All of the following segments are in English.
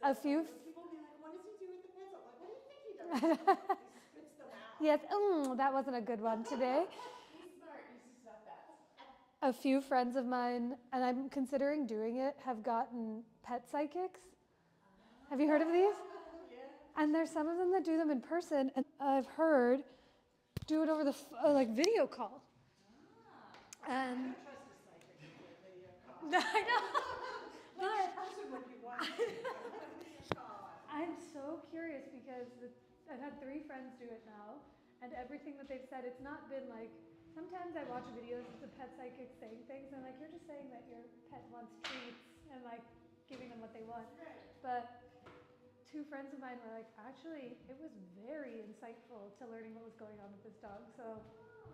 a few. People will be like, what does he do with the pets? I'm like, what do you think he does? He spits them out. Yes, that wasn't a good one today. He's smart. He's just not that smart. A few friends of mine, and I'm considering doing it, have gotten pet psychics. Have you heard of these? Yeah. And there's some of them that do them in person, and I've heard do it over the like video call. I And don't trust a psychic with their video call. I know. Which person would you want to video call? I'm so curious because I've had 3 friends do it now, and everything that they've said, it's not been like, sometimes I watch videos of the pet psychic saying things, and like, you're just saying that your pet wants treats and like giving them what they want. Right. But 2 friends of mine were like, actually, it was very insightful to learning what was going on with this dog. So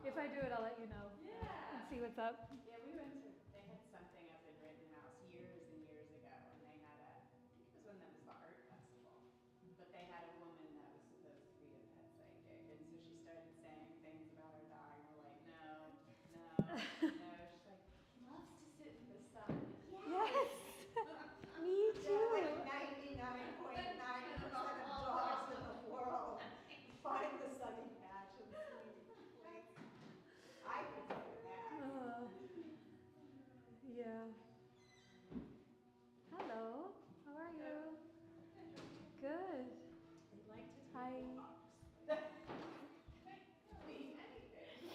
if I do it, I'll let you know and see what's up. Yeah, we went to, they had something up in Rittenhouse years and years ago, and they had I think it was when that was the art festival, but they had a woman that was supposed to be a pet psychic, and so she started saying things about her dog, and we're like, no. She's like, he loves to sit in the sun. Yes, me too. Like 99.9% of dogs in the world find the sunny patch and sleep. Like, I could do that. Yeah. Hello, how are you? Good. They like to Hi. take walks. Leave anything.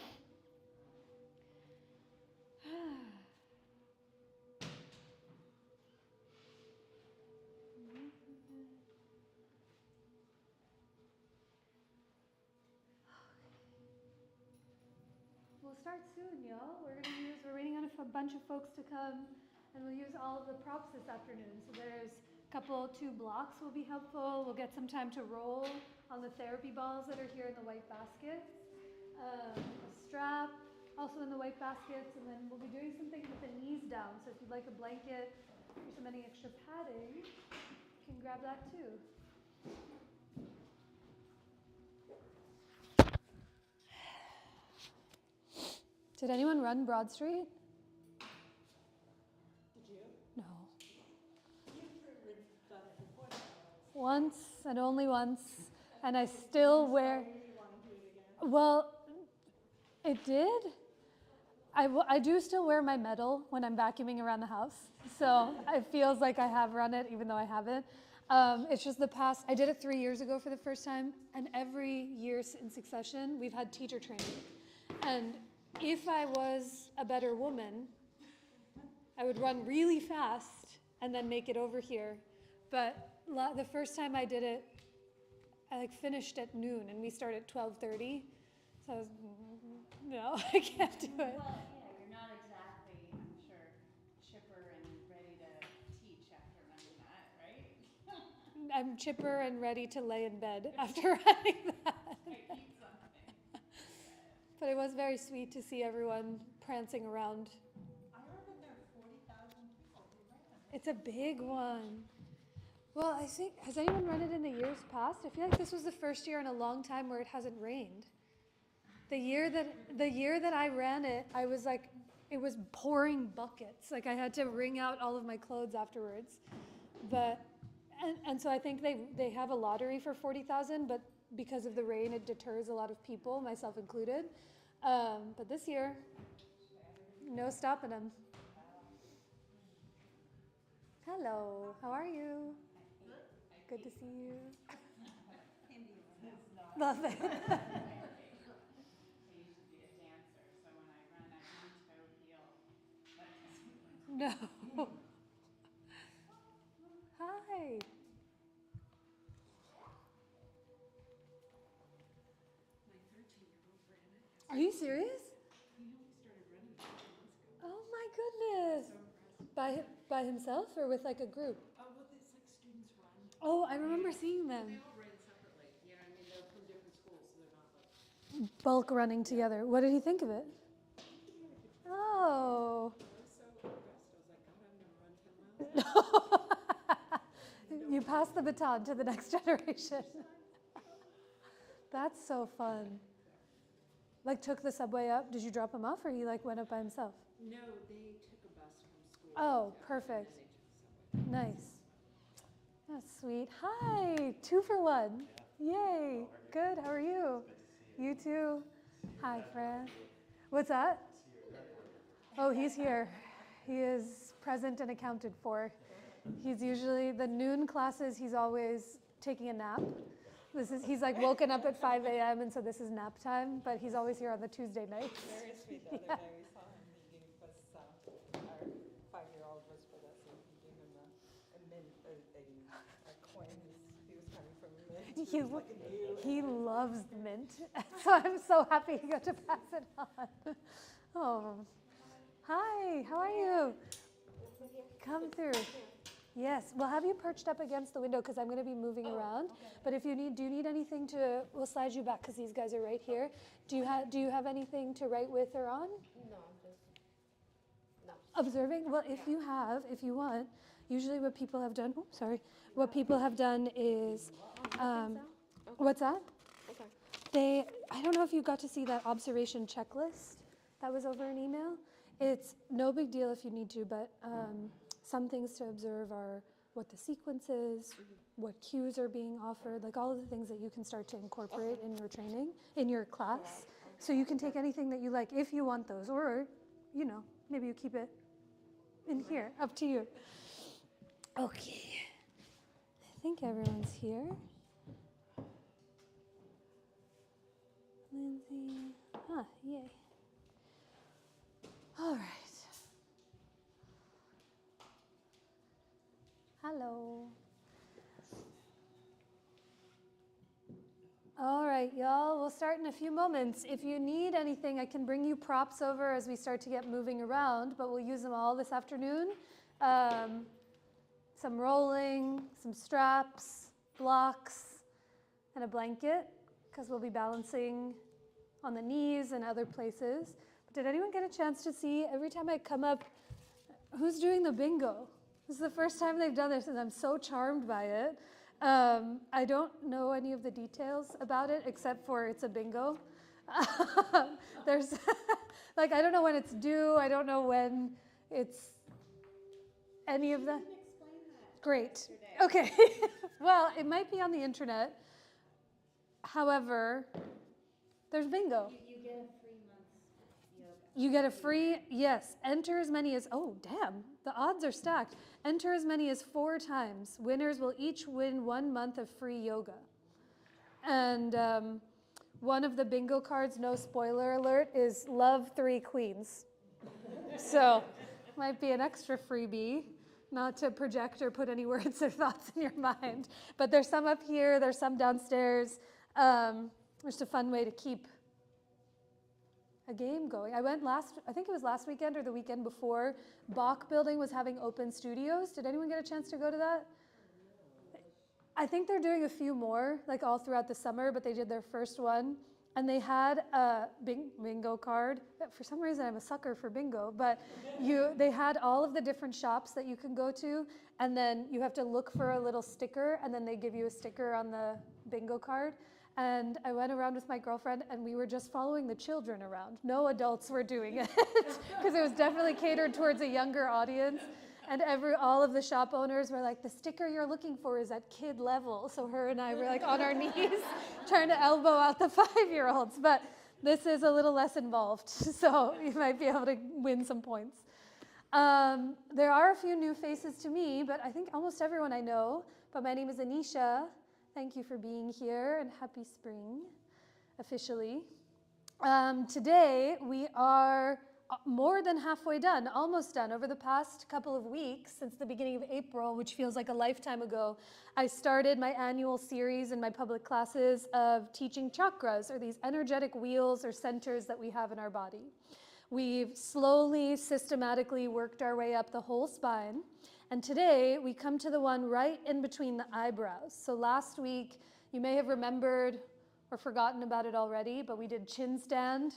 We'll start soon, y'all. We're waiting on a bunch of folks to come, and we'll use all of the props this afternoon. So there's a couple, 2 blocks will be helpful. We'll get some time to roll on the therapy balls that are here in the white baskets. A strap, also in the white baskets, and then we'll be doing some things with the knees down. So if you'd like a blanket or some any extra padding, you can grab that too. Did anyone run Broad Street? Did you? No. You've done it before. Once and only once, and I still wear. You want to do it again? Well, it did. I do still wear my medal when I'm vacuuming around the house, so it feels like I have run it, even though I haven't. It's just I did it 3 years ago for the first time, and every year in succession, we've had teacher training. And if I was a better woman, I would run really fast and then make it over here. But the first time I did it, I finished at noon, and we start at 12:30. So I was, no, I can't do it. Well, yeah, you're not exactly, I'm sure, chipper and ready to teach after running that, right? I'm chipper and ready to lay in bed after running that. I eat something. But it was very sweet to see everyone prancing around. I heard that there are 40,000 people who ran it. It's a big one. Well, I think, has anyone run it in the years past? I feel like this was the first year in a long time where it hasn't rained. The year that I ran it, I was like, it was pouring buckets. Like I had to wring out all of my clothes afterwards. But, and so I think they have a lottery for 40,000, but because of the rain, it deters a lot of people, myself included. But this year, no stopping them. Hello, how are you? Good to see you. Love it. I used to be a dancer, so when I run, I do toe heel. No. Hi. My 13-year-old ran it. Are you serious? He only started running 2 months ago. Oh my goodness. So impressed. By himself or with like a group? Oh, well, it's like students run. Oh, I remember seeing They them. all ran separately. You know what I mean? They're from different schools, so they're not like. Bulk running together. What did he think of it? Oh. I was so impressed. I was like, God, I'm going to run 10 miles. You pass the baton to the next generation. That's so fun. Like took the subway up. Did you drop him off or he like went up by himself? No, they took a bus from school. Oh, to- perfect. And they took the subway. Nice. Yeah, That's sweet. Hi, 2 for 1. Yay. Good. How are you? You too. Hi, Fran. What's that? Oh, he's here. He is present and accounted for. He's usually the noon classes. He's always taking a nap. He's like woken up at 5 a.m. and so this is nap time. But he's always here on the Tuesday nights. Very sweet. The other day we saw him, he gave us, our 5-year-old was with us, and he gave him a mint, a coin. He was coming from a mint. He, It was like a new. he loves the mint. So I'm so happy he got to pass it on. Oh, hi, how are you? Come through. Yes, we'll have you perched up against the window because I'm going to be moving around. But if you do you need anything we'll slide you back because these guys are right here. Do you have anything to write with or on? No, just no. Observing? Well, if you want, usually what people have done, what people have done is, what's that? Okay. I don't know if you got to see that observation checklist that was over an email. It's no big deal if you need to, but some things to observe are what the sequence is, what cues are being offered, like all of the things that you can start to incorporate in your training, in your class. So you can take anything that you like if you want those, or, maybe you keep it in here, up to you. Okay, I think everyone's here. Lindsay, yay. All right. Hello. All right, y'all, we'll start in a few moments. If you need anything, I can bring you props over as we start to get moving around, but we'll use them all this afternoon. Some rolling, some straps, blocks, and a blanket, because we'll be balancing on the knees and other places. But did anyone get a chance to see, every time I come up, who's doing the bingo? This is the first time they've done this, and I'm so charmed by it. I don't know any of the details about it, except for it's a bingo. There's, I don't know when it's due. I don't know when it's any of the. Explain that. Great. Okay. Well, it might be on the internet. However, there's bingo. You get a free month's yoga. You get a free, yes, enter as many as, oh, damn, the odds are stacked. Enter as many as 4 times. Winners will each win 1 month of free yoga. And one of the bingo cards, no spoiler alert, is Love 3 Queens. So, might be an extra freebie, not to project or put any words or thoughts in your mind. But there's some up here, there's some downstairs. Just a fun way to keep a game going. I went I think it was last weekend or the weekend before, Bach Building was having open studios. Did anyone get a chance to go to that? I think they're doing a few more, like all throughout the summer, but they did their first one. And they had a bingo card. For some reason, I'm a sucker for bingo, but they had all of the different shops that you can go to, and then you have to look for a little sticker, and then they give you a sticker on the bingo card. And I went around with my girlfriend, and we were just following the children around. No adults were doing it, because it was definitely catered towards a younger audience. And all of the shop owners were like, the sticker you're looking for is at kid level. So her and I were like on our knees trying to elbow out the 5-year-olds. But this is a little less involved, so you might be able to win some points. There are a few new faces to me, but I think almost everyone I know. But my name is Anisha. Thank you for being here, and happy spring, officially. Today, we are more than halfway done, almost done. Over the past couple of weeks, since the beginning of April, which feels like a lifetime ago, I started my annual series in my public classes of teaching chakras, or these energetic wheels or centers that we have in our body. We've slowly, systematically worked our way up the whole spine. And today, we come to the one right in between the eyebrows. So last week, you may have remembered or forgotten about it already, but we did chin stand,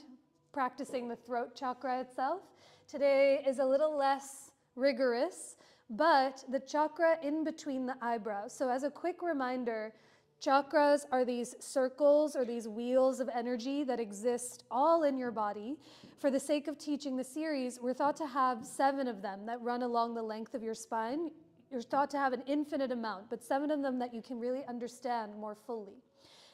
practicing the throat chakra itself. Today is a little less rigorous, but the chakra in between the eyebrows. So as a quick reminder, chakras are these circles or these wheels of energy that exist all in your body. For the sake of teaching the series, we're thought to have 7 of them that run along the length of your spine. You're thought to have an infinite amount, but 7 of them that you can really understand more fully.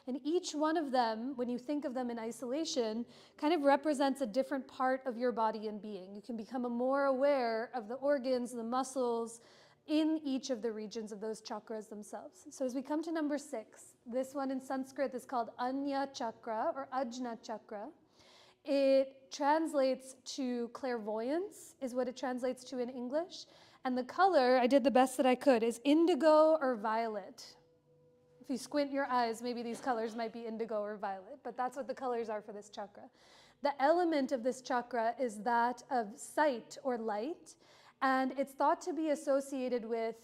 And each one of them, when you think of them in isolation, kind of represents a different part of your body and being. You can become more aware of the organs, the muscles in each of the regions of those chakras themselves. So as we come to number 6, this one in Sanskrit is called Anya Chakra or Ajna Chakra. It translates to clairvoyance, is what it translates to in English. And the color, I did the best that I could, is indigo or violet. If you squint your eyes, maybe these colors might be indigo or violet, but that's what the colors are for this chakra. The element of this chakra is that of sight or light, and it's thought to be associated with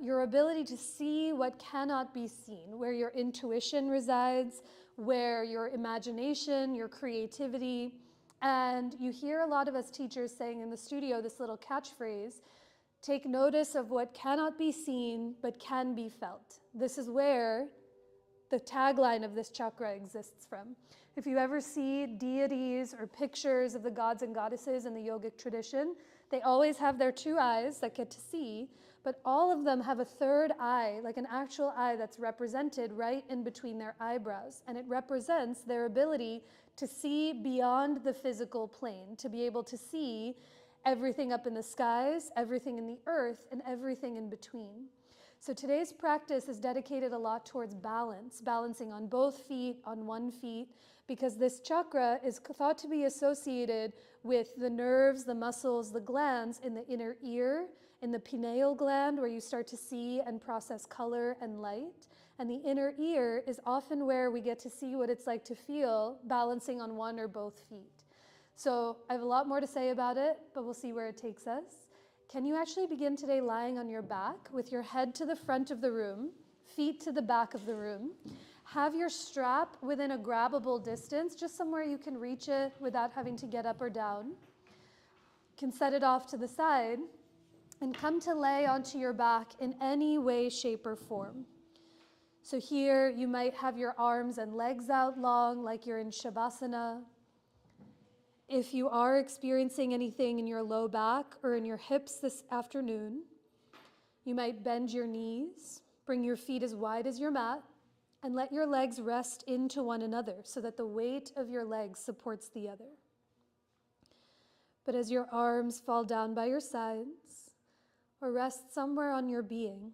your ability to see what cannot be seen, where your intuition resides, where your imagination, your creativity, and you hear a lot of us teachers saying in the studio this little catchphrase, take notice of what cannot be seen but can be felt. This is where the tagline of this chakra exists from. If you ever see deities or pictures of the gods and goddesses in the yogic tradition, they always have their 2 eyes that get to see, but all of them have a third eye, like an actual eye that's represented right in between their eyebrows. And it represents their ability to see beyond the physical plane, to be able to see everything up in the skies, everything in the earth, and everything in between. So today's practice is dedicated a lot towards balance, balancing on both feet, on one feet, because this chakra is thought to be associated with the nerves, the muscles, the glands in the inner ear, in the pineal gland where you start to see and process color and light. And the inner ear is often where we get to see what it's like to feel balancing on one or both feet. So I have a lot more to say about it, but we'll see where it takes us. Can you actually begin today lying on your back with your head to the front of the room, feet to the back of the room? Have your strap within a grabbable distance, just somewhere you can reach it without having to get up or down. You can set it off to the side and come to lay onto your back in any way, shape, or form. So here you might have your arms and legs out long like you're in Shavasana. If you are experiencing anything in your low back or in your hips this afternoon, you might bend your knees, bring your feet as wide as your mat, and let your legs rest into one another so that the weight of your legs supports the other. But as your arms fall down by your sides or rest somewhere on your being,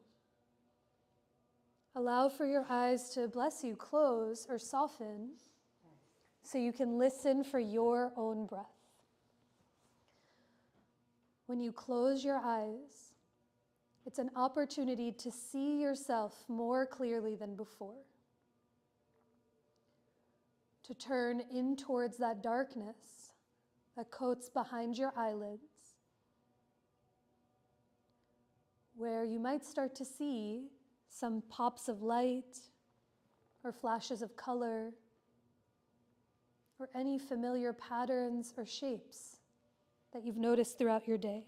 allow for your eyes to, bless you, close or soften so you can listen for your own breath. When you close your eyes, it's an opportunity to see yourself more clearly than before. To turn in towards that darkness that coats behind your eyelids, where you might start to see some pops of light or flashes of color or any familiar patterns or shapes that you've noticed throughout your day.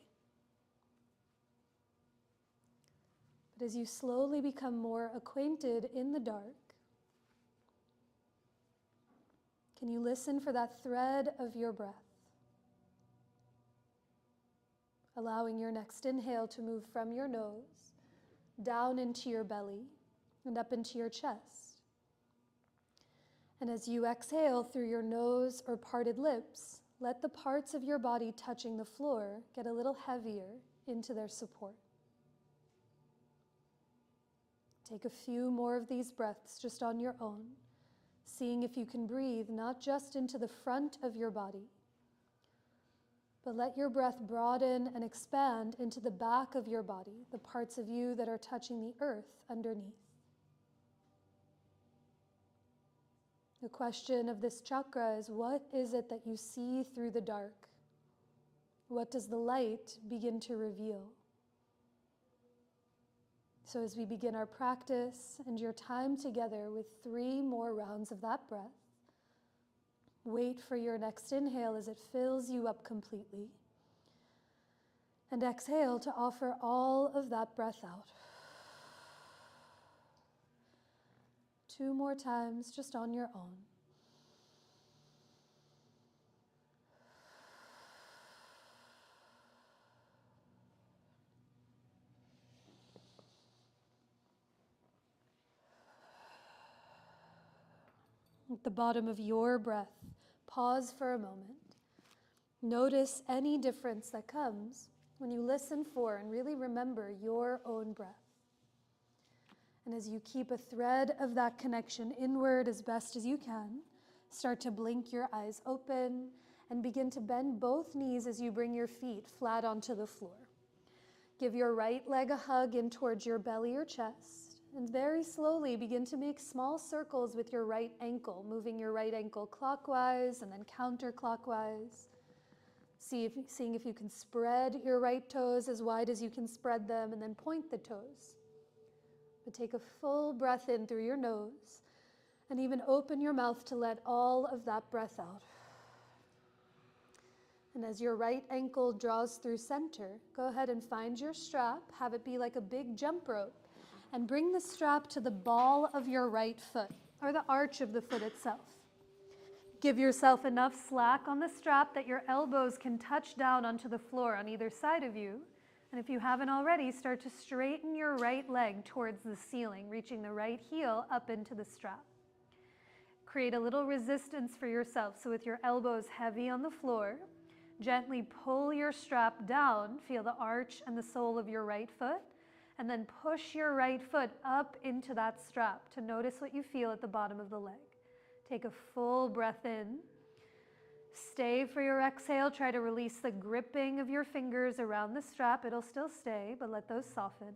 But as you slowly become more acquainted in the dark, can you listen for that thread of your breath? Allowing your next inhale to move from your nose down into your belly and up into your chest. And as you exhale through your nose or parted lips, let the parts of your body touching the floor get a little heavier into their support. Take a few more of these breaths just on your own, seeing if you can breathe not just into the front of your body, but let your breath broaden and expand into the back of your body, the parts of you that are touching the earth underneath. The question of this chakra is, what is it that you see through the dark? What does the light begin to reveal? So as we begin our practice and your time together with 3 more rounds of that breath, wait for your next inhale as it fills you up completely. And exhale to offer all of that breath out. 2 more times just on your own. at the bottom of your breath, pause for a moment. Notice any difference that comes when you listen for and really remember your own breath. And as you keep a thread of that connection inward as best as you can, start to blink your eyes open and begin to bend both knees as you bring your feet flat onto the floor. Give your right leg a hug in towards your belly or chest, and very slowly begin to make small circles with your right ankle, moving your right ankle clockwise and then counterclockwise. Seeing if you can spread your right toes as wide as you can spread them, and then point the toes. But take a full breath in through your nose, and even open your mouth to let all of that breath out. And as your right ankle draws through center, go ahead and find your strap, have it be like a big jump rope, and bring the strap to the ball of your right foot, or the arch of the foot itself. Give yourself enough slack on the strap that your elbows can touch down onto the floor on either side of you. And if you haven't already, start to straighten your right leg towards the ceiling, reaching the right heel up into the strap. Create a little resistance for yourself. So with your elbows heavy on the floor, gently pull your strap down, feel the arch and the sole of your right foot, and then push your right foot up into that strap to notice what you feel at the bottom of the leg. Take a full breath in. Stay for your exhale. Try to release the gripping of your fingers around the strap. It'll still stay, but let those soften.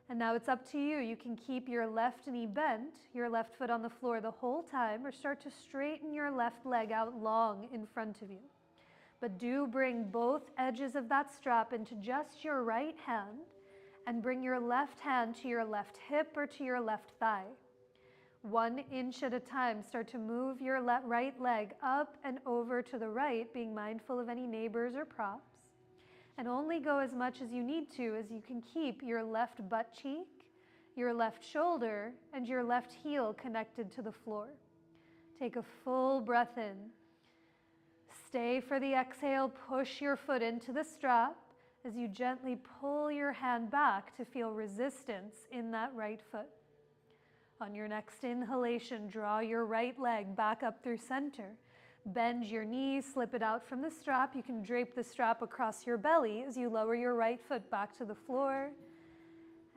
And now it's up to you. You can keep your left knee bent, your left foot on the floor the whole time, or start to straighten your left leg out long in front of you. But do bring both edges of that strap into just your right hand, and bring your left hand to your left hip or to your left thigh. 1 inch at a time, start to move your right leg up and over to the right, being mindful of any neighbors or props. And only go as much as you need to, as you can keep your left butt cheek, your left shoulder, and your left heel connected to the floor. Take a full breath in. Stay for the exhale. Push your foot into the strap as you gently pull your hand back to feel resistance in that right foot. On your next inhalation, draw your right leg back up through center. Bend your knees, slip it out from the strap. You can drape the strap across your belly as you lower your right foot back to the floor.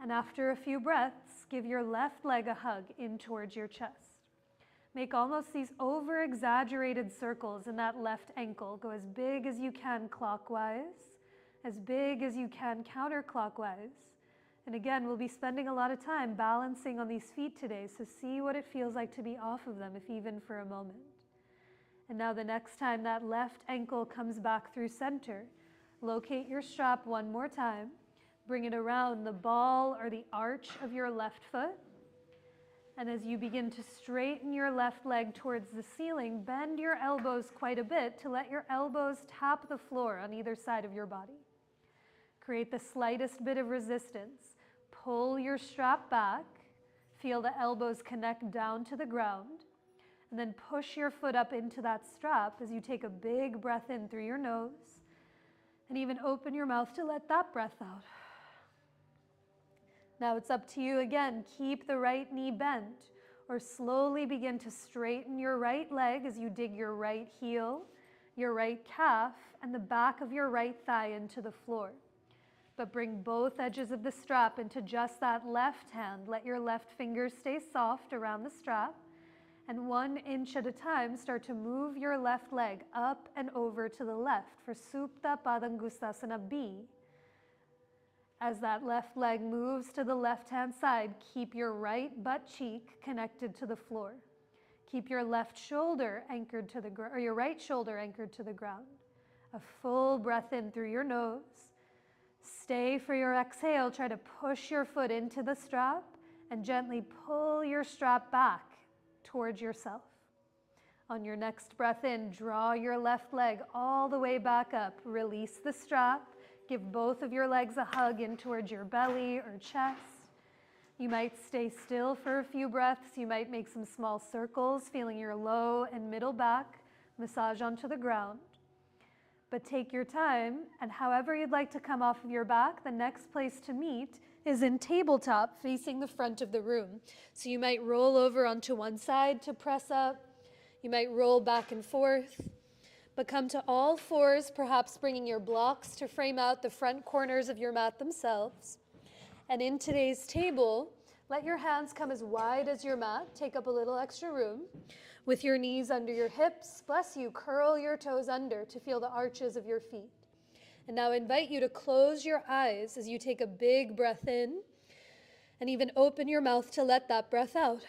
And after a few breaths, give your left leg a hug in towards your chest. Make almost these over-exaggerated circles in that left ankle. Go as big as you can clockwise, as big as you can counterclockwise. And again, we'll be spending a lot of time balancing on these feet today, so see what it feels like to be off of them, if even for a moment. And now the next time that left ankle comes back through center, locate your strap one more time, bring it around the ball or the arch of your left foot. And as you begin to straighten your left leg towards the ceiling, bend your elbows quite a bit to let your elbows tap the floor on either side of your body. Create the slightest bit of resistance. Pull your strap back, feel the elbows connect down to the ground, and then push your foot up into that strap as you take a big breath in through your nose, and even open your mouth to let that breath out. Now it's up to you again. Keep the right knee bent, or slowly begin to straighten your right leg as you dig your right heel, your right calf, and the back of your right thigh into the floor. But bring both edges of the strap into just that left hand. Let your left fingers stay soft around the strap. And 1 inch at a time, start to move your left leg up and over to the left for Supta Padangusthasana B. As that left leg moves to the left-hand side, keep your right butt cheek connected to the floor. Keep your left shoulder anchored to the ground, or your right shoulder anchored to the ground. A full breath in through your nose. Stay for your exhale. Try to push your foot into the strap and gently pull your strap back towards yourself. On your next breath in, draw your left leg all the way back up. Release the strap. Give both of your legs a hug in towards your belly or chest. You might stay still for a few breaths. You might make some small circles, feeling your low and middle back massage onto the ground. But take your time, and however you'd like to come off of your back, the next place to meet is in tabletop facing the front of the room. So you might roll over onto one side to press up. You might roll back and forth, but come to all fours, perhaps bringing your blocks to frame out the front corners of your mat themselves. And in today's table, let your hands come as wide as your mat. Take up a little extra room. With your knees under your hips, bless you, curl your toes under to feel the arches of your feet. And now I invite you to close your eyes as you take a big breath in and even open your mouth to let that breath out.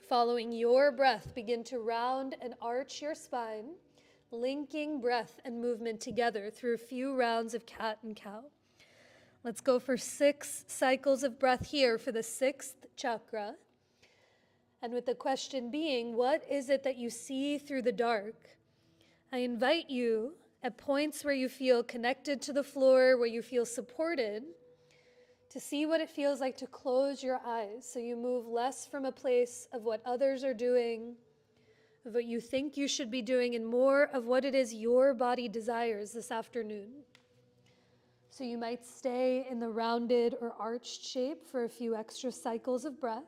Following your breath, begin to round and arch your spine, linking breath and movement together through a few rounds of cat and cow. Let's go for 6 cycles of breath here for the 6th chakra. And with the question being, what is it that you see through the dark? I invite you at points where you feel connected to the floor, where you feel supported, to see what it feels like to close your eyes so you move less from a place of what others are doing, of what you think you should be doing, and more of what it is your body desires this afternoon. So you might stay in the rounded or arched shape for a few extra cycles of breath.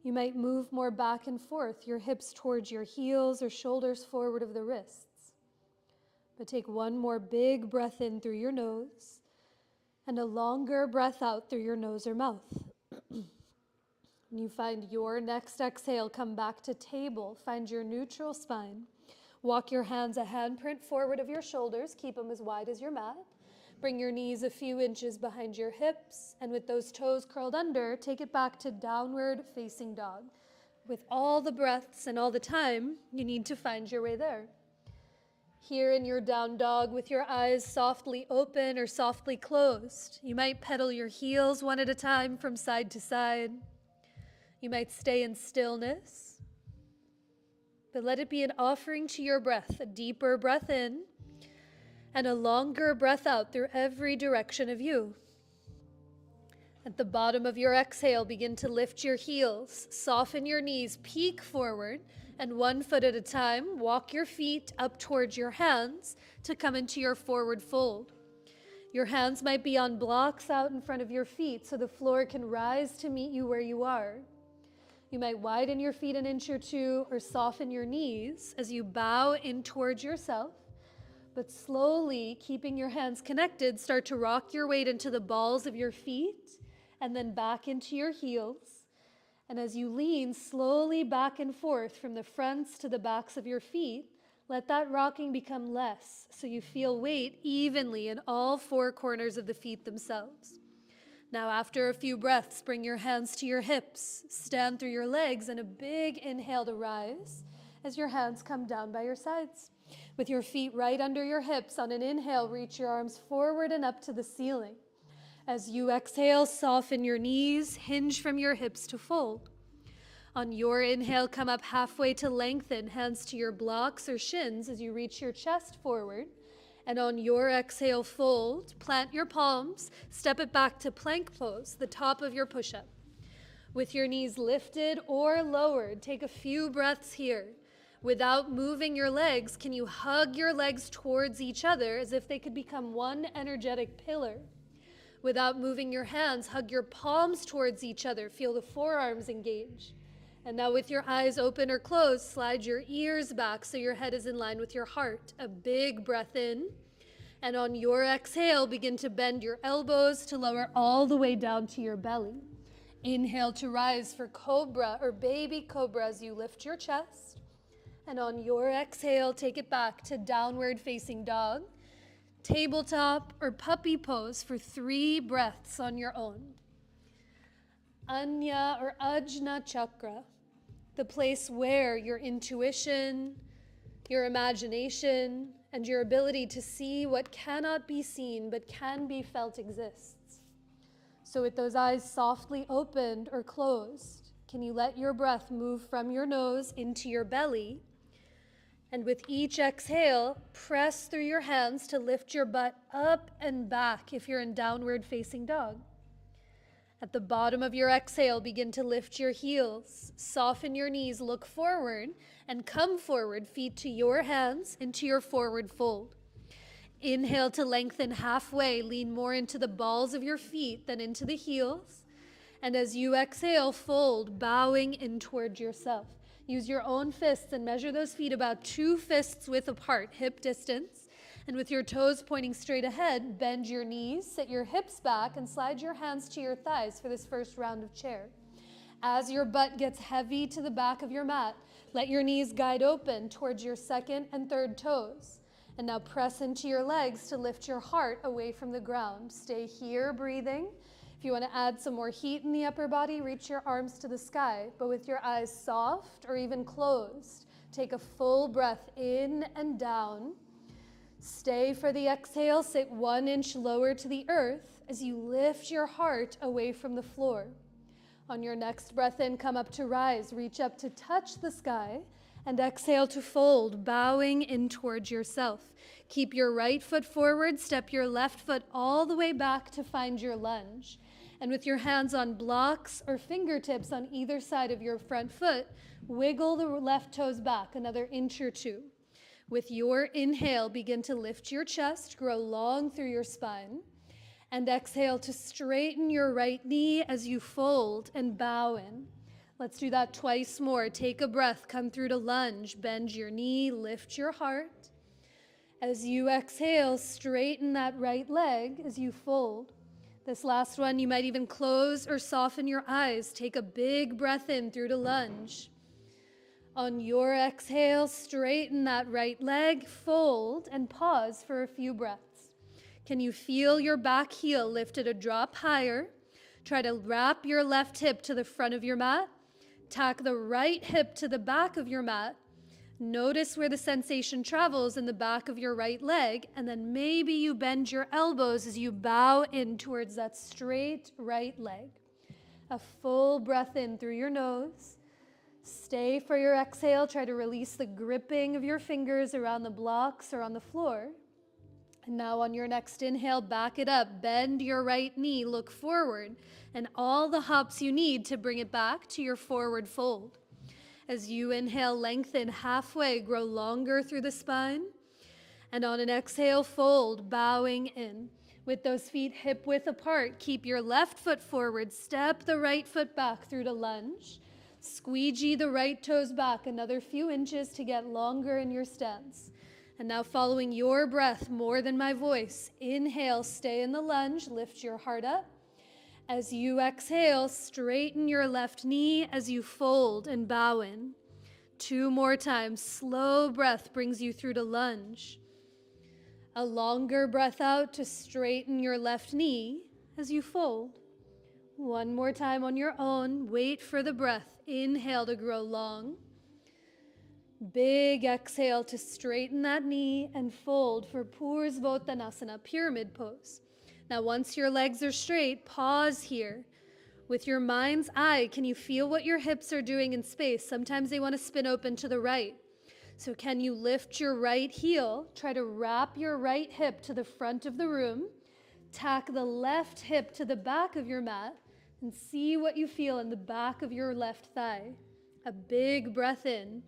You might move more back and forth, your hips towards your heels or shoulders forward of the wrists. But take one more big breath in through your nose and a longer breath out through your nose or mouth. When you find your next exhale, come back to table. Find your neutral spine. Walk your hands a handprint forward of your shoulders. Keep them as wide as your mat. Bring your knees a few inches behind your hips, and with those toes curled under, take it back to downward facing dog. With all the breaths and all the time, you need to find your way there. Here in your down dog, with your eyes softly open or softly closed, you might pedal your heels one at a time from side to side. You might stay in stillness, but let it be an offering to your breath, a deeper breath in, and a longer breath out through every direction of you. At the bottom of your exhale, begin to lift your heels, soften your knees, peek forward, and 1 foot at a time, walk your feet up towards your hands to come into your forward fold. Your hands might be on blocks out in front of your feet so the floor can rise to meet you where you are. You might widen your feet an inch or two or soften your knees as you bow in towards yourself. But slowly, keeping your hands connected, start to rock your weight into the balls of your feet and then back into your heels. And as you lean slowly back and forth from the fronts to the backs of your feet, let that rocking become less so you feel weight evenly in all 4 corners of the feet themselves. Now, after a few breaths, bring your hands to your hips, stand through your legs, and a big inhale to rise as your hands come down by your sides. With your feet right under your hips, on an inhale, reach your arms forward and up to the ceiling. As you exhale, soften your knees, hinge from your hips to fold. On your inhale, come up halfway to lengthen, hands to your blocks or shins as you reach your chest forward. And on your exhale, fold, plant your palms, step it back to plank pose, the top of your push-up. With your knees lifted or lowered, take a few breaths here. Without moving your legs, can you hug your legs towards each other as if they could become one energetic pillar? Without moving your hands, hug your palms towards each other. Feel the forearms engage. And now with your eyes open or closed, slide your ears back so your head is in line with your heart. A big breath in. And on your exhale, begin to bend your elbows to lower all the way down to your belly. Inhale to rise for cobra or baby cobra as you lift your chest. And on your exhale, take it back to downward facing dog, tabletop, or puppy pose for 3 breaths on your own. Anya or Ajna chakra, the place where your intuition, your imagination, and your ability to see what cannot be seen but can be felt exists. So with those eyes softly opened or closed, can you let your breath move from your nose into your belly? And with each exhale, press through your hands to lift your butt up and back if you're in downward facing dog. At the bottom of your exhale, begin to lift your heels, soften your knees, look forward, and come forward, feet to your hands into your forward fold. Inhale to lengthen halfway. Lean more into the balls of your feet than into the heels. And as you exhale, fold, bowing in towards yourself. Use your own fists and measure those feet about 2 fists width apart, hip distance. And with your toes pointing straight ahead, bend your knees, sit your hips back, and slide your hands to your thighs for this first round of chair. As your butt gets heavy to the back of your mat, let your knees guide open towards your second and third toes. And now press into your legs to lift your heart away from the ground. Stay here breathing. If you want to add some more heat in the upper body, reach your arms to the sky, but with your eyes soft or even closed. Take a full breath in and down. Stay for the exhale. Sit 1 inch lower to the earth as you lift your heart away from the floor. On your next breath in, come up to rise. Reach up to touch the sky. And exhale to fold, bowing in towards yourself. Keep your right foot forward, step your left foot all the way back to find your lunge. And with your hands on blocks or fingertips on either side of your front foot, wiggle the left toes back another inch or 2. With your inhale, begin to lift your chest, grow long through your spine. And exhale to straighten your right knee as you fold and bow in. Let's do that twice more. Take a breath, come through to lunge, bend your knee, lift your heart. As you exhale, straighten that right leg as you fold. This last one, you might even close or soften your eyes. Take a big breath in through to lunge. On your exhale, straighten that right leg, fold, and pause for a few breaths. Can you feel your back heel lifted a drop higher? Try to wrap your left hip to the front of your mat. Tack the right hip to the back of your mat. Notice where the sensation travels in the back of your right leg, and then maybe you bend your elbows as you bow in towards that straight right leg. A full breath in through your nose. Stay for your exhale. Try to release the gripping of your fingers around the blocks or on the floor. And now on your next inhale, back it up. Bend your right knee, look forward, and all the hops you need to bring it back to your forward fold. As you inhale, lengthen halfway, grow longer through the spine. And on an exhale, fold, bowing in. With those feet hip width apart, keep your left foot forward, step the right foot back through to lunge. Squeegee the right toes back another few inches to get longer in your stance. And now following your breath more than my voice, inhale, stay in the lunge, lift your heart up. As you exhale, straighten your left knee as you fold and bow in. 2 more times, slow breath brings you through to lunge. A longer breath out to straighten your left knee as you fold. 1 more time on your own, wait for the breath. Inhale to grow long. Big exhale to straighten that knee and fold for Pursvottanasana, pyramid pose. Now, once your legs are straight, pause here. With your mind's eye, can you feel what your hips are doing in space? Sometimes they want to spin open to the right. So can you lift your right heel? Try to wrap your right hip to the front of the room. Tack the left hip to the back of your mat and see what you feel in the back of your left thigh. A big breath in.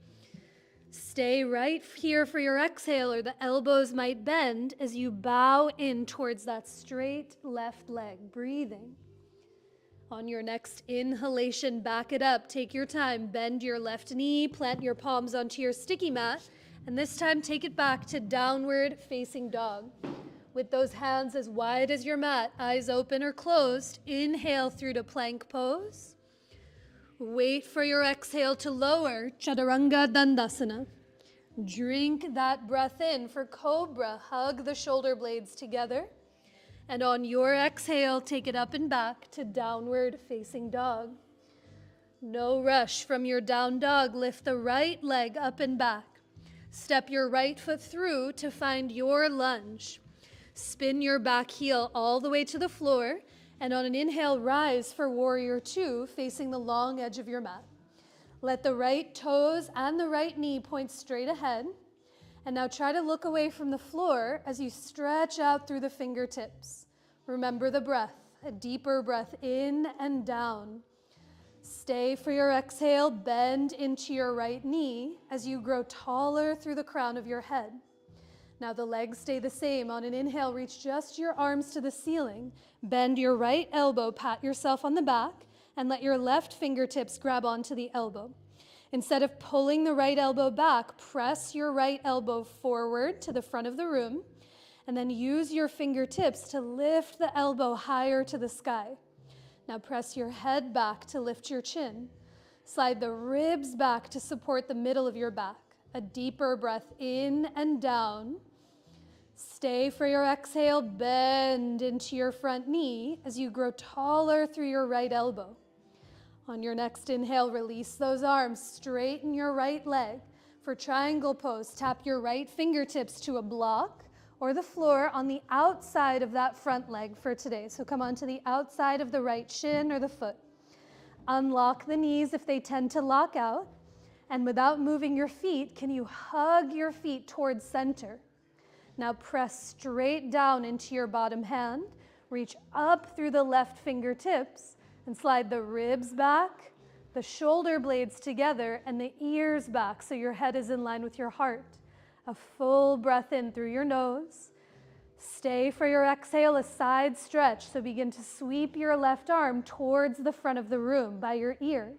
Stay right here for your exhale, or the elbows might bend as you bow in towards that straight left leg, breathing. On your next inhalation, back it up. Take your time. Bend your left knee, plant your palms onto your sticky mat, and this time take it back to downward facing dog. With those hands as wide as your mat, eyes open or closed, inhale through to plank pose. Wait for your exhale to lower, Chaturanga Dandasana. Drink that breath in for Cobra. Hug the shoulder blades together. And on your exhale, take it up and back to downward facing dog. No rush from your down dog. Lift the right leg up and back. Step your right foot through to find your lunge. Spin your back heel all the way to the floor. And on an inhale, rise for Warrior Two, facing the long edge of your mat. Let the right toes and the right knee point straight ahead. And now try to look away from the floor as you stretch out through the fingertips. Remember the breath, a deeper breath in and down. Stay for your exhale, bend into your right knee as you grow taller through the crown of your head. Now the legs stay the same. On an inhale, reach just your arms to the ceiling. Bend your right elbow, pat yourself on the back, and let your left fingertips grab onto the elbow. Instead of pulling the right elbow back, press your right elbow forward to the front of the room, and then use your fingertips to lift the elbow higher to the sky. Now press your head back to lift your chin. Slide the ribs back to support the middle of your back. A deeper breath in and down. Stay for your exhale, bend into your front knee as you grow taller through your right elbow. On your next inhale, release those arms, straighten your right leg. For triangle pose, tap your right fingertips to a block or the floor on the outside of that front leg for today. So come onto the outside of the right shin or the foot. Unlock the knees if they tend to lock out. And without moving your feet, can you hug your feet towards center? Now press straight down into your bottom hand. Reach up through the left fingertips and slide the ribs back, the shoulder blades together, and the ears back so your head is in line with your heart. A full breath in through your nose. Stay for your exhale, a side stretch. So begin to sweep your left arm towards the front of the room by your ear.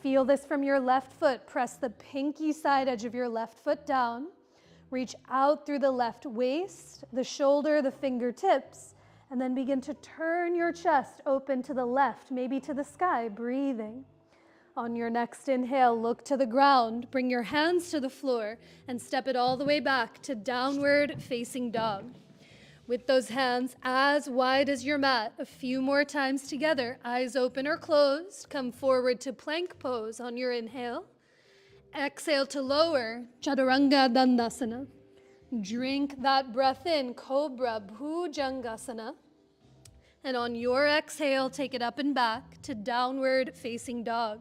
Feel this from your left foot. Press the pinky side edge of your left foot down. Reach out through the left waist, the shoulder, the fingertips, and then begin to turn your chest open to the left, maybe to the sky, breathing. On your next inhale, look to the ground, bring your hands to the floor, and step it all the way back to downward facing dog. With those hands as wide as your mat, a few more times together, eyes open or closed, come forward to plank pose on your inhale. Exhale to lower, Chaturanga Dandasana. Drink that breath in, Cobra Bhujangasana. And on your exhale, take it up and back to downward facing dog.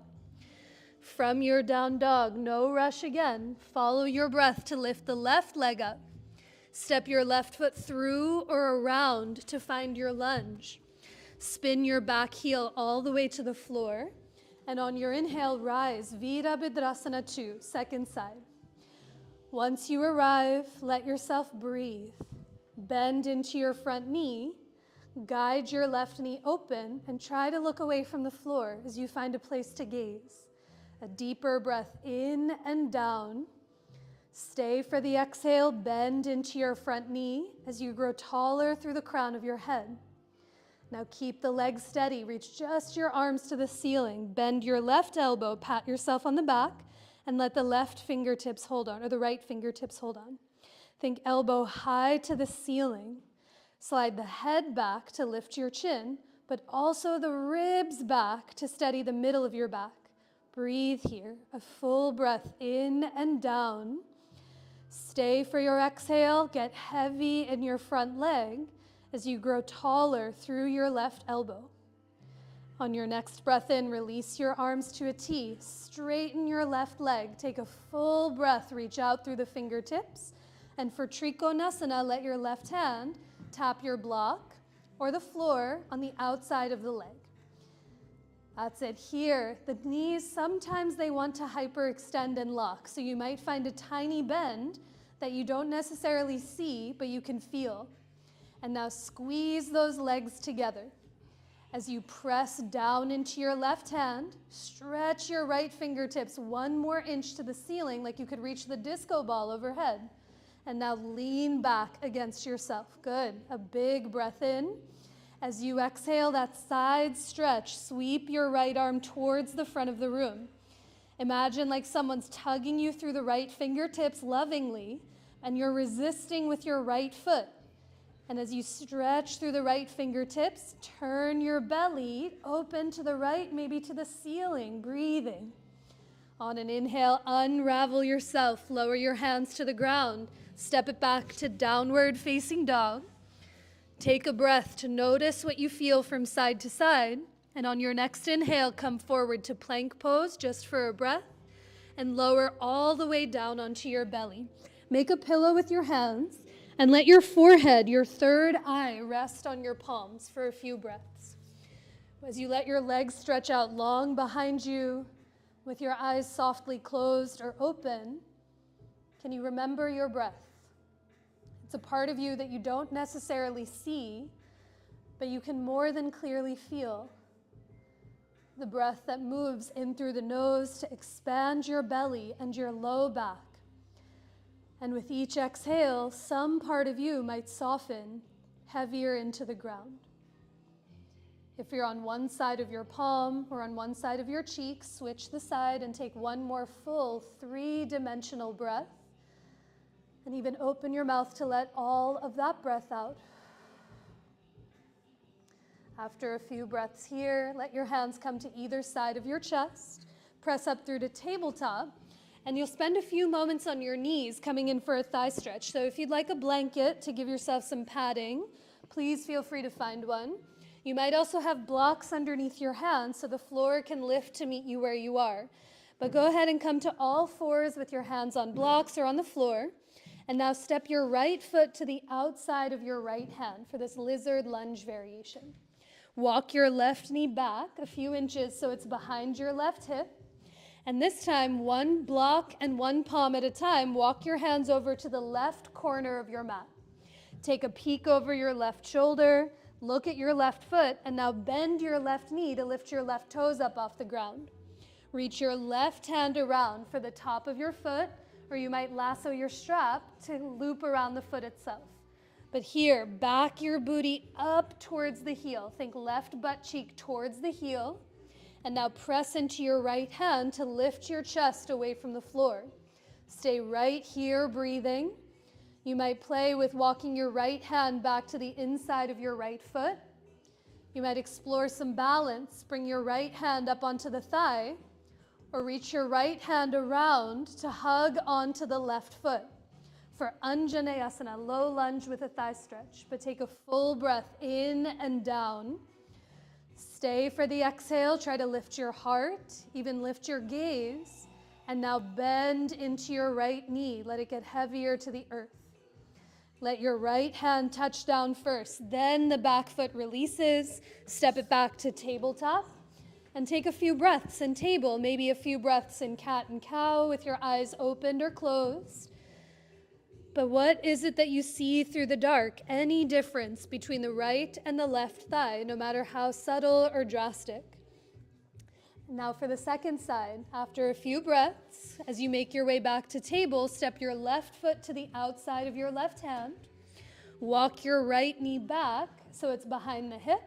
From your down dog, no rush again. Follow your breath to lift the left leg up. Step your left foot through or around to find your lunge. Spin your back heel all the way to the floor. And on your inhale, rise, Virabhadrasana 2, second side. Once you arrive, let yourself breathe. Bend into your front knee. Guide your left knee open and try to look away from the floor as you find a place to gaze. A deeper breath in and down. Stay for the exhale, bend into your front knee as you grow taller through the crown of your head. Now keep the legs steady, reach just your arms to the ceiling, bend your left elbow, pat yourself on the back, and let the left fingertips hold on, or the right fingertips hold on. Think elbow high to the ceiling. Slide the head back to lift your chin, but also the ribs back to steady the middle of your back. Breathe here, a full breath in and down. Stay for your exhale, get heavy in your front leg as you grow taller through your left elbow. On your next breath in, release your arms to a T. Straighten your left leg. Take a full breath, reach out through the fingertips. And for Trikonasana, let your left hand tap your block or the floor on the outside of the leg. That's it. Here, the knees, sometimes they want to hyperextend and lock. So you might find a tiny bend that you don't necessarily see, but you can feel. And now squeeze those legs together. As you press down into your left hand, stretch your right fingertips 1 more inch to the ceiling like you could reach the disco ball overhead. And now lean back against yourself. Good. A big breath in. As you exhale that side stretch, sweep your right arm towards the front of the room. Imagine like someone's tugging you through the right fingertips lovingly, and you're resisting with your right foot. And as you stretch through the right fingertips, turn your belly open to the right, maybe to the ceiling, breathing. On an inhale, unravel yourself, lower your hands to the ground, step it back to downward facing dog. Take a breath to notice what you feel from side to side. And on your next inhale, come forward to plank pose just for a breath and lower all the way down onto your belly. Make a pillow with your hands and let your forehead, your third eye, rest on your palms for a few breaths. As you let your legs stretch out long behind you with your eyes softly closed or open, can you remember your breath? It's a part of you that you don't necessarily see, but you can more than clearly feel. The breath that moves in through the nose to expand your belly and your low back. And with each exhale, some part of you might soften heavier into the ground. If you're on one side of your palm or on one side of your cheek, switch the side and take one more full 3-dimensional breath. And even open your mouth to let all of that breath out. After a few breaths here, let your hands come to either side of your chest. Press up through to tabletop. And you'll spend a few moments on your knees coming in for a thigh stretch. So if you'd like a blanket to give yourself some padding, please feel free to find one. You might also have blocks underneath your hands so the floor can lift to meet you where you are. But go ahead and come to all fours with your hands on blocks or on the floor. And now step your right foot to the outside of your right hand for this lizard lunge variation. Walk your left knee back a few inches so it's behind your left hip. And this time, one block and one palm at a time, walk your hands over to the left corner of your mat. Take a peek over your left shoulder, look at your left foot, and now bend your left knee to lift your left toes up off the ground. Reach your left hand around for the top of your foot, or you might lasso your strap to loop around the foot itself. But here, back your booty up towards the heel. Think left butt cheek towards the heel. And now press into your right hand to lift your chest away from the floor. Stay right here breathing. You might play with walking your right hand back to the inside of your right foot. You might explore some balance. Bring your right hand up onto the thigh, or reach your right hand around to hug onto the left foot. For Anjaneyasana, low lunge with a thigh stretch, but take a full breath in and down. Stay for the exhale, try to lift your heart, even lift your gaze, and now bend into your right knee. Let it get heavier to the earth. Let your right hand touch down first, then the back foot releases. Step it back to tabletop and take a few breaths in table, maybe a few breaths in cat and cow with your eyes opened or closed. But what is it that you see through the dark? Any difference between the right and the left thigh, no matter how subtle or drastic? Now for the second side, after a few breaths, as you make your way back to table, step your left foot to the outside of your left hand. Walk your right knee back so it's behind the hip.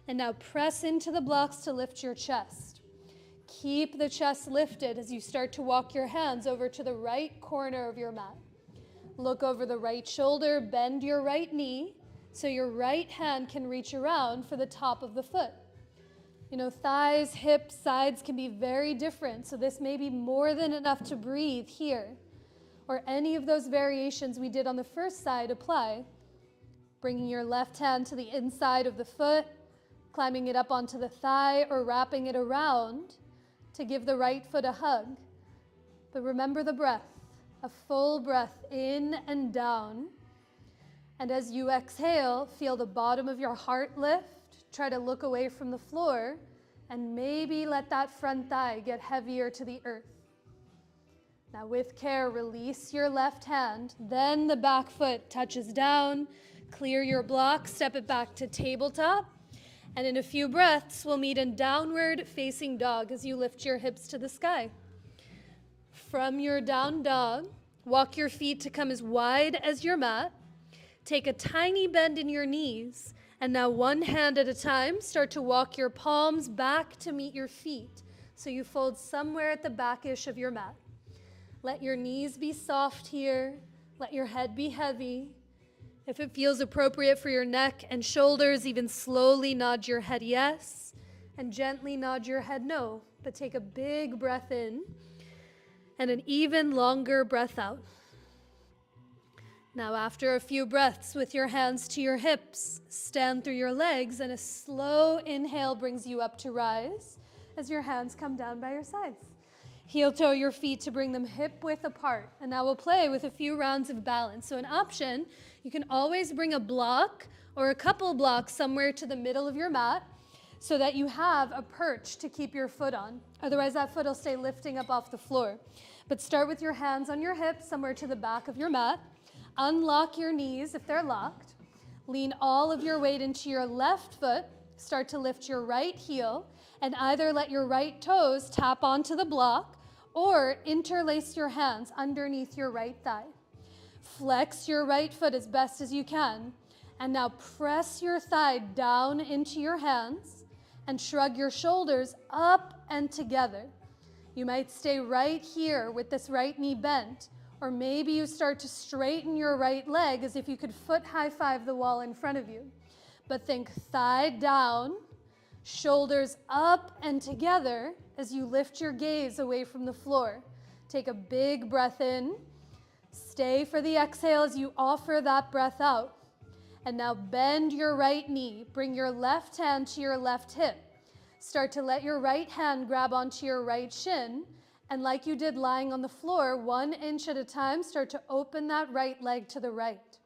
And now press into the blocks to lift your chest. Keep the chest lifted as you start to walk your hands over to the right corner of your mat. Look over the right shoulder, bend your right knee so your right hand can reach around for the top of the foot. You know, thighs, hips, sides can be very different, so this may be more than enough to breathe here. Or any of those variations we did on the first side apply. Bringing your left hand to the inside of the foot, climbing it up onto the thigh, or wrapping it around to give the right foot a hug. But remember the breath. A full breath in and down. And as you exhale, feel the bottom of your heart lift. Try to look away from the floor and maybe let that front thigh get heavier to the earth. Now with care, release your left hand. Then the back foot touches down. Clear your block, step it back to tabletop. And in a few breaths, we'll meet in downward facing dog as you lift your hips to the sky. From your down dog, walk your feet to come as wide as your mat. Take a tiny bend in your knees, and now one hand at a time, start to walk your palms back to meet your feet, so you fold somewhere at the back-ish of your mat. Let your knees be soft here. Let your head be heavy. If it feels appropriate for your neck and shoulders, even slowly nod your head yes, and gently nod your head no, but take a big breath in. And an even longer breath out. Now after a few breaths with your hands to your hips, stand through your legs, and a slow inhale brings you up to rise as your hands come down by your sides. Heel toe your feet to bring them hip width apart. And now we'll play with a few rounds of balance. So an option, you can always bring a block or a couple blocks somewhere to the middle of your mat so that you have a perch to keep your foot on. Otherwise, that foot will stay lifting up off the floor. But start with your hands on your hips, somewhere to the back of your mat. Unlock your knees if they're locked. Lean all of your weight into your left foot. Start to lift your right heel and either let your right toes tap onto the block or interlace your hands underneath your right thigh. Flex your right foot as best as you can. And now press your thigh down into your hands and shrug your shoulders up and together. You might stay right here with this right knee bent, or maybe you start to straighten your right leg as if you could foot high five the wall in front of you. But think thigh down, shoulders up and together as you lift your gaze away from the floor. Take a big breath in. Stay for the exhale as you offer that breath out. And now bend your right knee. Bring your left hand to your left hip. Start to let your right hand grab onto your right shin. And like you did lying on the floor, 1 inch at a time, start to open that right leg to the right.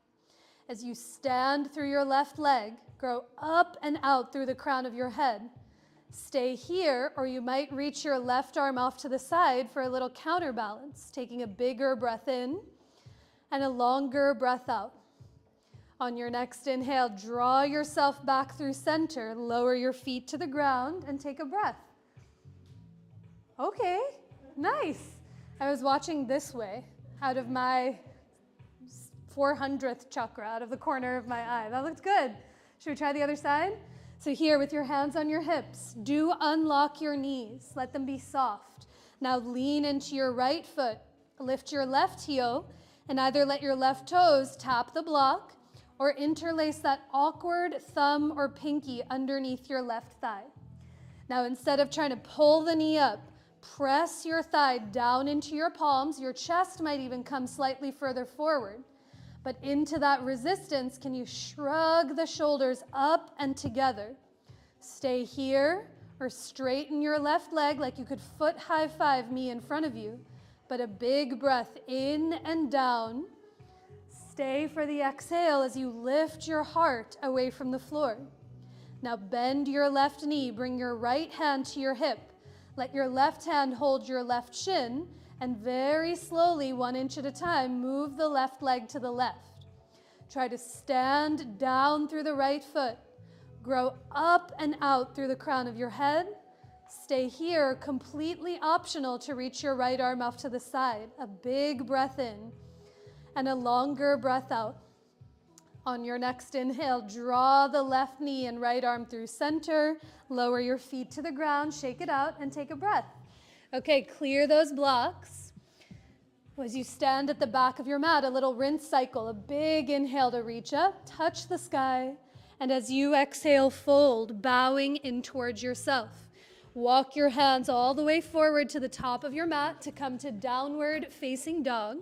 As you stand through your left leg, grow up and out through the crown of your head. Stay here, or you might reach your left arm off to the side for a little counterbalance, taking a bigger breath in and a longer breath out. On your next inhale, draw yourself back through center, lower your feet to the ground, and take a breath. Okay, nice. I was watching this way, out of my 400th chakra, out of the corner of my eye. That looked good. Should we try the other side? So here, with your hands on your hips, do unlock your knees. Let them be soft. Now lean into your right foot. Lift your left heel, and either let your left toes tap the block or interlace that awkward thumb or pinky underneath your left thigh. Now, instead of trying to pull the knee up, press your thigh down into your palms. Your chest might even come slightly further forward. But into that resistance, can you shrug the shoulders up and together? Stay here or straighten your left leg like you could foot high five me in front of you. But a big breath in and down. Stay for the exhale as you lift your heart away from the floor. Now bend your left knee, bring your right hand to your hip. Let your left hand hold your left shin, and very slowly, 1 inch at a time, move the left leg to the left. Try to stand down through the right foot. Grow up and out through the crown of your head. Stay here, completely optional to reach your right arm off to the side. A big breath in and a longer breath out. On your next inhale, draw the left knee and right arm through center. Lower your feet to the ground, shake it out, and take a breath. Okay, clear those blocks. As you stand at the back of your mat, a little rinse cycle, a big inhale to reach up, touch the sky, and as you exhale, fold, bowing in towards yourself. Walk your hands all the way forward to the top of your mat to come to downward facing dog.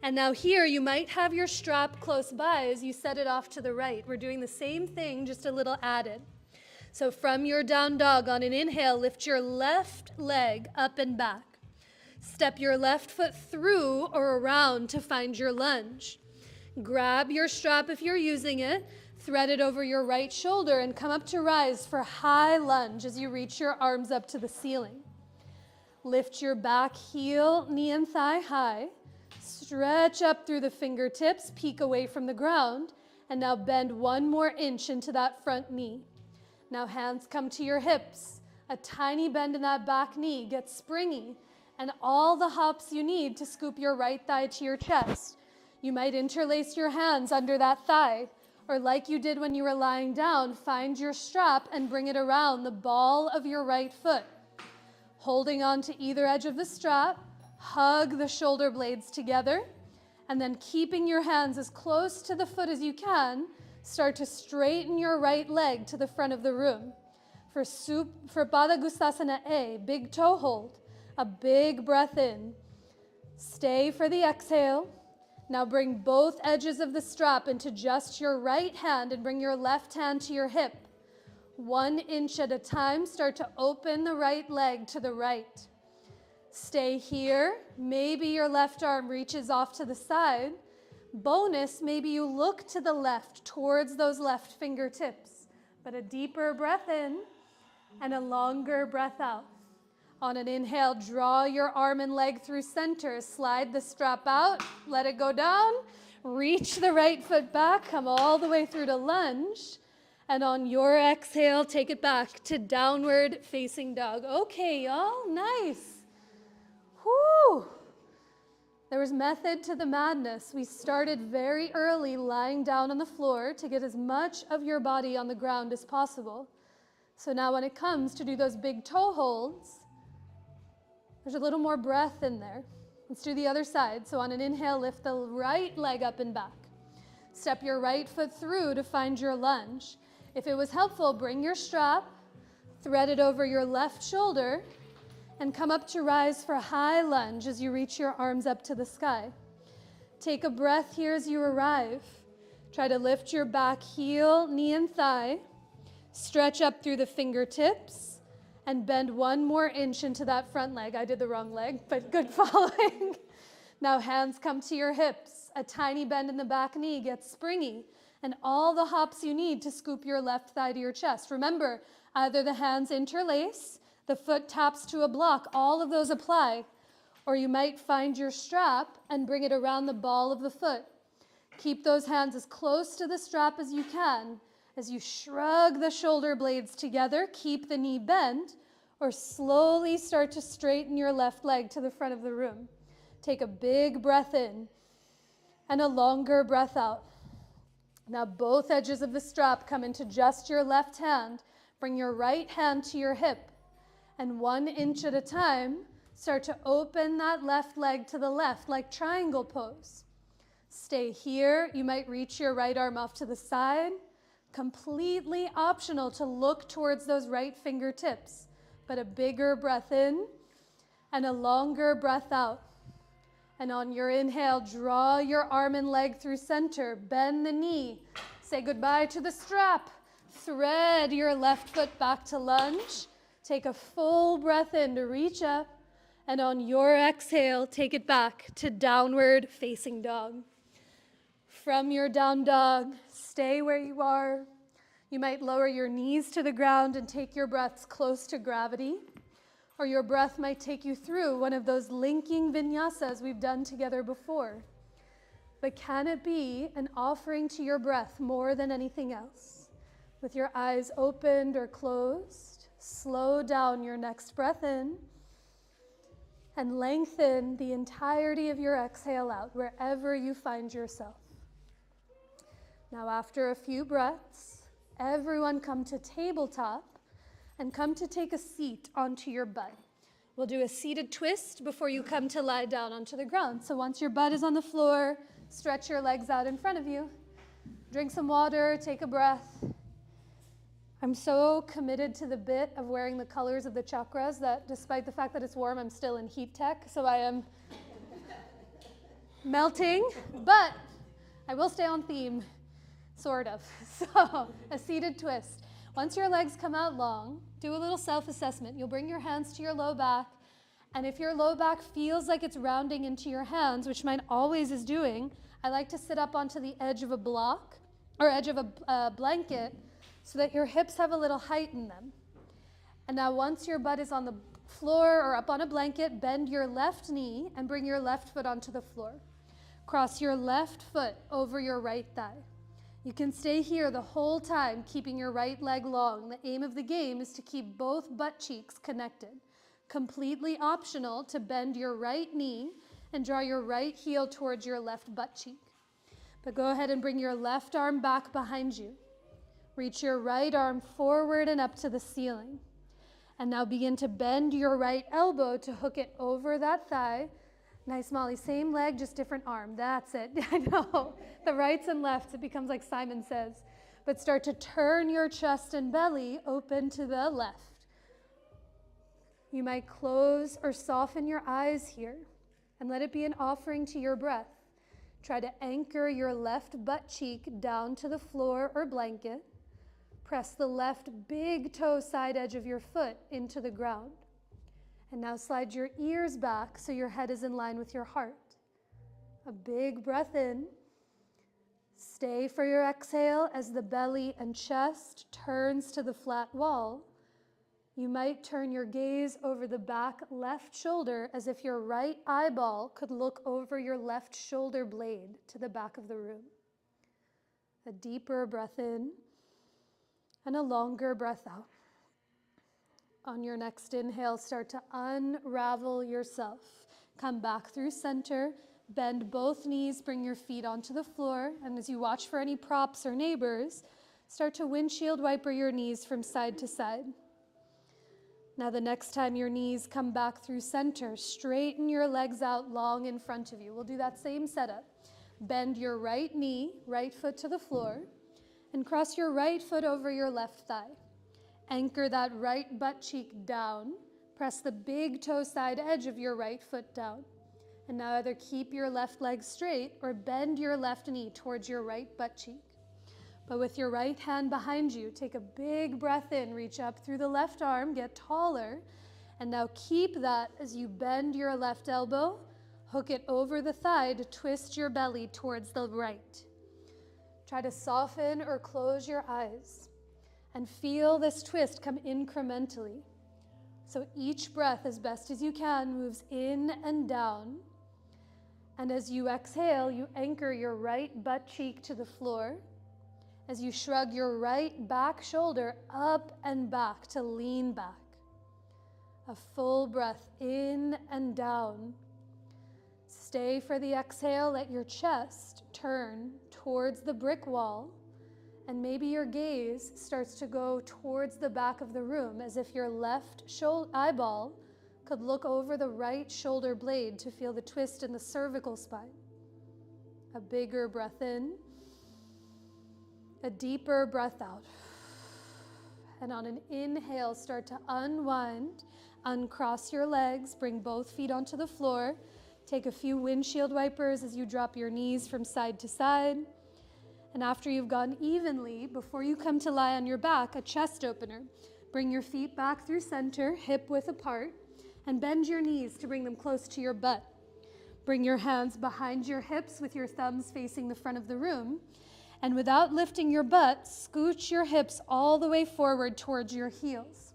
And now here, you might have your strap close by as you set it off to the right. We're doing the same thing, just a little added. So from your down dog, on an inhale, lift your left leg up and back. Step your left foot through or around to find your lunge. Grab your strap if you're using it, thread it over your right shoulder, and come up to rise for high lunge as you reach your arms up to the ceiling. Lift your back heel, knee and thigh high. Stretch up through the fingertips, peek away from the ground, and now bend 1 more inch into that front knee. Now hands come to your hips. A tiny bend in that back knee. Get springy, and all the hops you need to scoop your right thigh to your chest. You might interlace your hands under that thigh, or like you did when you were lying down, find your strap and bring it around the ball of your right foot. Holding on to either edge of the strap, hug the shoulder blades together, and then keeping your hands as close to the foot as you can, start to straighten your right leg to the front of the room. For Padagustasana A, big toe hold, a big breath in. Stay for the exhale. Now bring both edges of the strap into just your right hand and bring your left hand to your hip. 1 inch at a time, start to open the right leg to the right. Stay here. Maybe your left arm reaches off to the side. Bonus, maybe you look to the left towards those left fingertips, but a deeper breath in and a longer breath out. On an inhale, draw your arm and leg through center, slide the strap out, let it go down, Reach the right foot back, come all the way through to lunge. And on your exhale, take it back to downward facing dog. Okay, y'all, nice. Whew. There was method to the madness. We started very early lying down on the floor to get as much of your body on the ground as possible. So now when it comes to do those big toe holds, there's a little more breath in there. Let's do the other side. So on an inhale, lift the right leg up and back. Step your right foot through to find your lunge. If it was helpful, bring your strap, thread it over your left shoulder, and come up to rise for a high lunge as you reach your arms up to the sky. Take a breath here as you arrive. Try to lift your back heel, knee, and thigh. Stretch up through the fingertips and bend 1 more inch into that front leg. I did the wrong leg, but good following. Now hands come to your hips. A tiny bend in the back knee gets springy, and all the hops you need to scoop your left thigh to your chest. Remember, either the hands interlace, the foot taps to a block, all of those apply, or you might find your strap and bring it around the ball of the foot. Keep those hands as close to the strap as you can. As you shrug the shoulder blades together, keep the knee bent, or slowly start to straighten your left leg to the front of the room. Take a big breath in and a longer breath out. Now both edges of the strap come into just your left hand. Bring your right hand to your hip, and 1 inch at a time, start to open that left leg to the left, like triangle pose. Stay here. You might reach your right arm off to the side. Completely optional to look towards those right fingertips, but a bigger breath in and a longer breath out. And on your inhale, draw your arm and leg through center, bend the knee, say goodbye to the strap, thread your left foot back to lunge, take a full breath in to reach up, and on your exhale, take it back to downward facing dog. From your down dog, stay where you are. You might lower your knees to the ground and take your breaths close to gravity, or your breath might take you through one of those linking vinyasas we've done together before. But can it be an offering to your breath more than anything else? With your eyes opened or closed, slow down your next breath in and lengthen the entirety of your exhale out wherever you find yourself. Now, after a few breaths, everyone come to tabletop and come to take a seat onto your butt. We'll do a seated twist before you come to lie down onto the ground. So once your butt is on the floor, stretch your legs out in front of you. Drink some water, take a breath. I'm so committed to the bit of wearing the colors of the chakras that despite the fact that it's warm, I'm still in heat tech, so I am melting, but I will stay on theme, sort of. So a seated twist. Once your legs come out long, do a little self-assessment. You'll bring your hands to your low back, and if your low back feels like it's rounding into your hands, which mine always is doing, I like to sit up onto the edge of a block, or edge of a blanket, so that your hips have a little height in them. And now once your butt is on the floor or up on a blanket, bend your left knee and bring your left foot onto the floor. Cross your left foot over your right thigh. You can stay here the whole time, keeping your right leg long. The aim of the game is to keep both butt cheeks connected. Completely optional to bend your right knee and draw your right heel towards your left butt cheek. But go ahead and bring your left arm back behind you. Reach your right arm forward and up to the ceiling. And now begin to bend your right elbow to hook it over that thigh. Nice, Molly. Same leg, just different arm. That's it. I know. The rights and lefts, it becomes like Simon Says. But start to turn your chest and belly open to the left. You might close or soften your eyes here and let it be an offering to your breath. Try to anchor your left butt cheek down to the floor or blanket. Press the left big toe side edge of your foot into the ground. And now slide your ears back so your head is in line with your heart. A big breath in. Stay for your exhale as the belly and chest turns to the flat wall. You might turn your gaze over the back left shoulder as if your right eyeball could look over your left shoulder blade to the back of the room. A deeper breath in and a longer breath out. On your next inhale, start to unravel yourself. Come back through center, bend both knees, bring your feet onto the floor, and as you watch for any props or neighbors, start to windshield wiper your knees from side to side. Now the next time your knees come back through center, straighten your legs out long in front of you. We'll do that same setup. Bend your right knee, right foot to the floor, and cross your right foot over your left thigh. Anchor that right butt cheek down. Press the big toe side edge of your right foot down. And now either keep your left leg straight or bend your left knee towards your right butt cheek. But with your right hand behind you, take a big breath in, reach up through the left arm, get taller, and now keep that as you bend your left elbow, hook it over the thigh to twist your belly towards the right. Try to soften or close your eyes and feel this twist come incrementally. So each breath, as best as you can, moves in and down. And as you exhale, you anchor your right butt cheek to the floor as you shrug your right back shoulder up and back to lean back. A full breath in and down. Stay for the exhale. Let your chest turn towards the brick wall, and maybe your gaze starts to go towards the back of the room as if your left eyeball could look over the right shoulder blade to feel the twist in the cervical spine. A bigger breath in. A deeper breath out. And on an inhale, start to unwind, uncross your legs, bring both feet onto the floor. Take a few windshield wipers as you drop your knees from side to side. And after you've gone evenly, before you come to lie on your back, a chest opener. Bring your feet back through center, hip width apart, and bend your knees to bring them close to your butt. Bring your hands behind your hips with your thumbs facing the front of the room. And without lifting your butt, scooch your hips all the way forward towards your heels.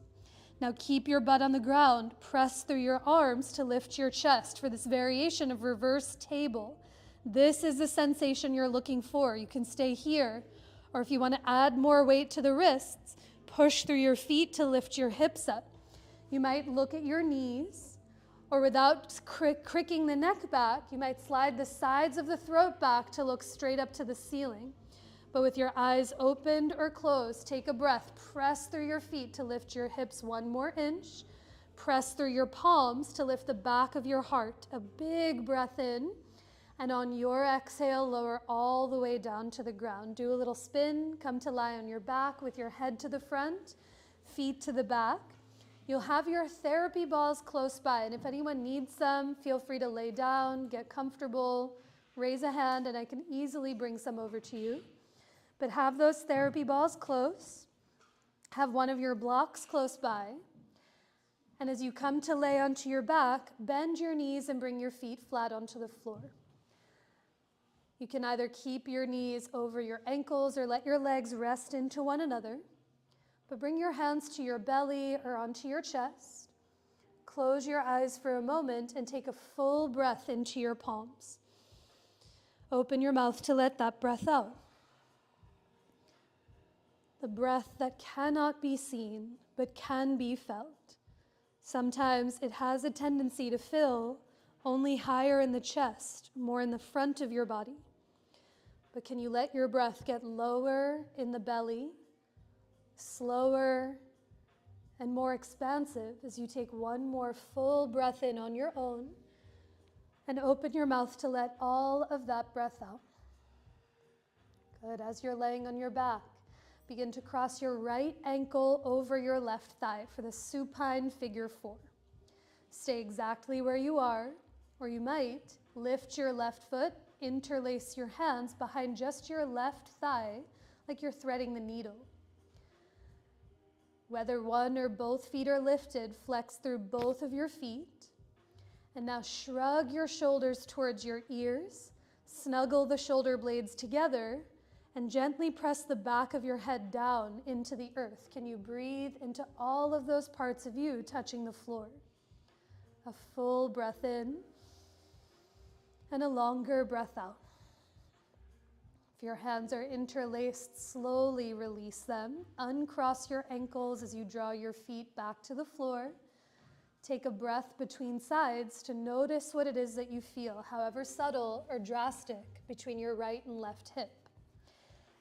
Now keep your butt on the ground. Press through your arms to lift your chest for this variation of reverse table. This is the sensation you're looking for. You can stay here, or if you want to add more weight to the wrists, push through your feet to lift your hips up. You might look at your knees, or without cricking the neck back, you might slide the sides of the throat back to look straight up to the ceiling. But with your eyes opened or closed, take a breath. Press through your feet to lift your hips 1 more inch. Press through your palms to lift the back of your heart. A big breath in. And on your exhale, lower all the way down to the ground. Do a little spin. Come to lie on your back with your head to the front, feet to the back. You'll have your therapy balls close by. And if anyone needs some, feel free to lay down, get comfortable, raise a hand, and I can easily bring some over to you. But have those therapy balls close. Have one of your blocks close by. And as you come to lay onto your back, bend your knees and bring your feet flat onto the floor. You can either keep your knees over your ankles or let your legs rest into one another. But bring your hands to your belly or onto your chest. Close your eyes for a moment and take a full breath into your palms. Open your mouth to let that breath out. The breath that cannot be seen, but can be felt. Sometimes it has a tendency to fill only higher in the chest, more in the front of your body. But can you let your breath get lower in the belly, slower and more expansive as you take one more full breath in on your own and open your mouth to let all of that breath out. Good. As you're laying on your back, begin to cross your right ankle over your left thigh for the supine figure 4. Stay exactly where you are, or you might lift your left foot, interlace your hands behind just your left thigh like you're threading the needle. Whether one or both feet are lifted, flex through both of your feet. And now shrug your shoulders towards your ears, snuggle the shoulder blades together, And gently press the back of your head down into the earth. Can you breathe into all of those parts of you touching the floor? A full breath in and a longer breath out. If your hands are interlaced, slowly release them. Uncross your ankles as you draw your feet back to the floor. Take a breath between sides to notice what it is that you feel, however subtle or drastic, between your right and left hip.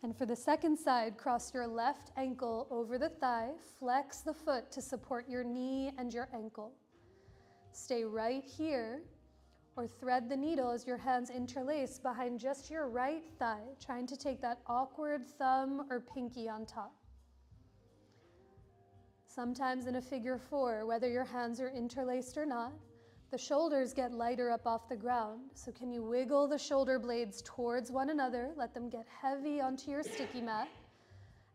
And for the second side, cross your left ankle over the thigh, flex the foot to support your knee and your ankle. Stay right here, or thread the needle as your hands interlace behind just your right thigh, trying to take that awkward thumb or pinky on top. Sometimes in a figure four, whether your hands are interlaced or not, the shoulders get lighter up off the ground. So can you wiggle the shoulder blades towards one another, let them get heavy onto your sticky mat,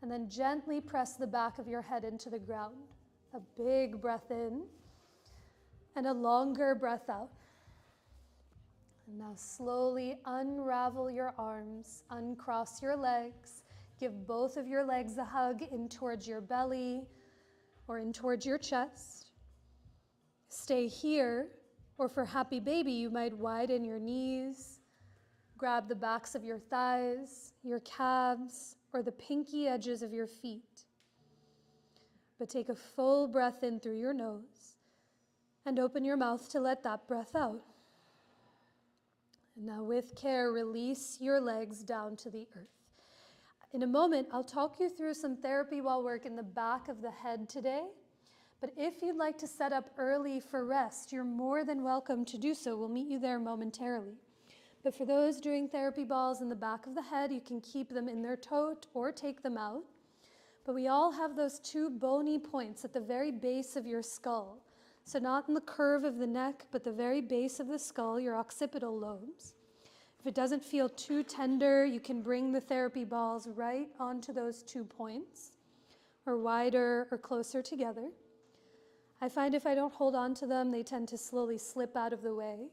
and then gently press the back of your head into the ground. A big breath in and a longer breath out. And now slowly unravel your arms, uncross your legs, give both of your legs a hug in towards your belly or in towards your chest. Stay here, or for happy baby, you might widen your knees, grab the backs of your thighs, your calves, or the pinky edges of your feet. But take a full breath in through your nose and open your mouth to let that breath out. And now with care, release your legs down to the earth. In a moment, I'll talk you through some therapy ball work in the back of the head today. But if you'd like to set up early for rest, you're more than welcome to do so. We'll meet you there momentarily. But for those doing therapy balls in the back of the head, you can keep them in their tote or take them out. But we all have those two bony points at the very base of your skull. So not in the curve of the neck, but the very base of the skull, your occipital lobes. If it doesn't feel too tender, you can bring the therapy balls right onto those 2 points, or wider or closer together. I find if I don't hold on to them, they tend to slowly slip out of the way.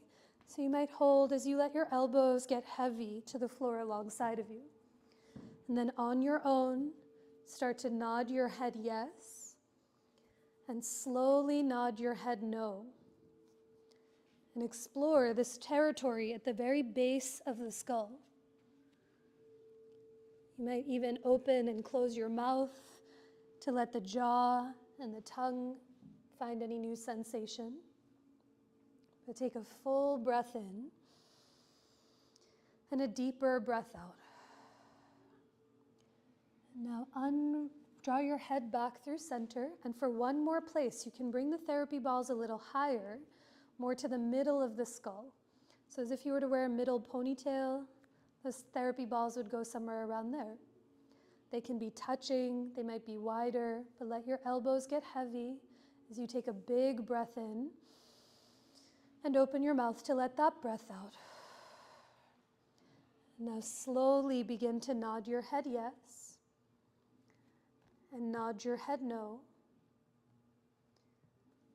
So you might hold as you let your elbows get heavy to the floor alongside of you. And then on your own, start to nod your head yes, and slowly nod your head no. And explore this territory at the very base of the skull. You might even open and close your mouth to let the jaw and the tongue find any new sensation. But take a full breath in and a deeper breath out. And now draw your head back through center, and for one more place, you can bring the therapy balls a little higher, more to the middle of the skull. So as if you were to wear a middle ponytail, those therapy balls would go somewhere around there. They can be touching, they might be wider, but let your elbows get heavy as you take a big breath in and open your mouth to let that breath out. Now slowly begin to nod your head yes and nod your head no.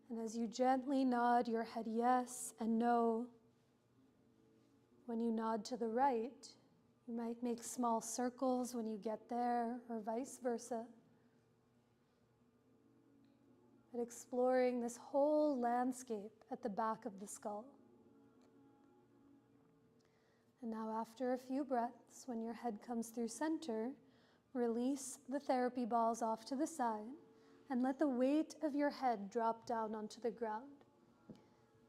And as you gently nod your head yes and no, when you nod to the right, you might make small circles when you get there, or vice versa. But exploring this whole landscape at the back of the skull. And now after a few breaths, when your head comes through center, release the therapy balls off to the side and let the weight of your head drop down onto the ground.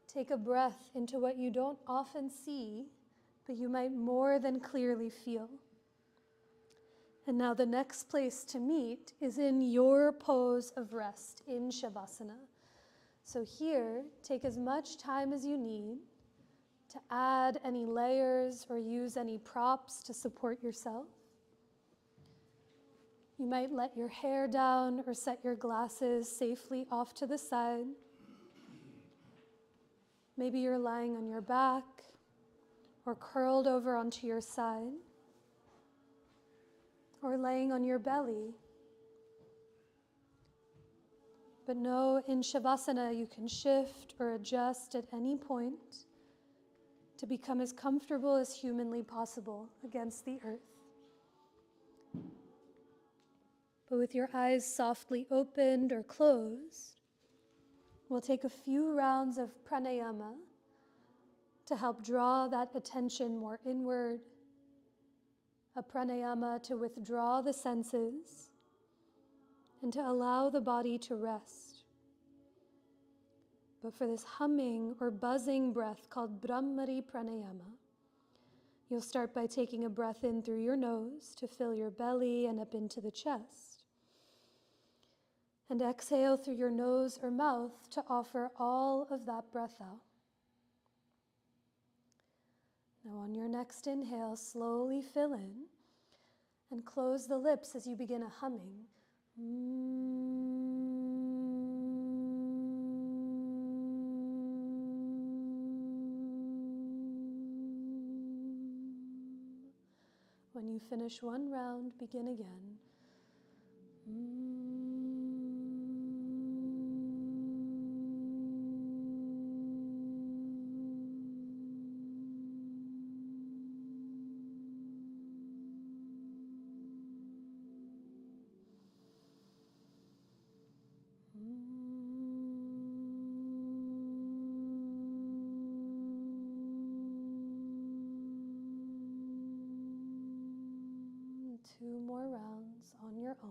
Take a breath into what you don't often see, but you might more than clearly feel. And now the next place to meet is in your pose of rest, in Shavasana. So here, take as much time as you need to add any layers or use any props to support yourself. You might let your hair down or set your glasses safely off to the side. Maybe you're lying on your back or curled over onto your side, or laying on your belly. But know in Shavasana you can shift or adjust at any point to become as comfortable as humanly possible against the earth. but with your eyes softly opened or closed, we'll take a few rounds of pranayama to help draw that attention more inward, a pranayama to withdraw the senses and to allow the body to rest. But for this humming or buzzing breath called Brahmari Pranayama, you'll start by taking a breath in through your nose to fill your belly and up into the chest. And exhale through your nose or mouth to offer all of that breath out. Now on your next inhale, slowly fill in and close the lips as you begin a humming. When you finish one round, begin again. Two more rounds on your own.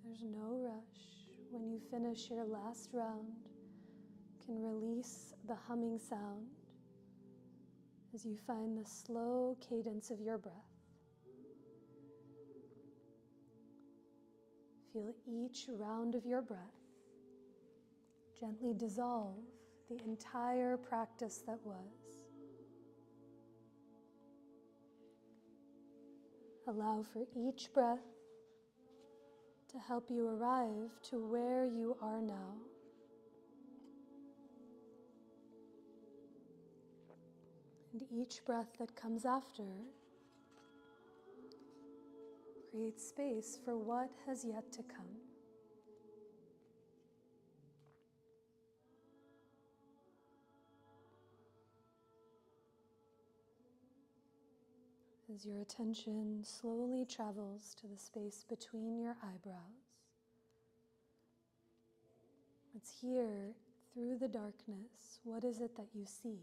There's no rush. When you finish your last round, you can release the humming sound as you find the slow cadence of your breath. Feel each round of your breath gently dissolve the entire practice that was. Allow for each breath to help you arrive to where you are now. And each breath that comes after creates space for what has yet to come. As your attention slowly travels to the space between your eyebrows, it's here, through the darkness, what is it that you see?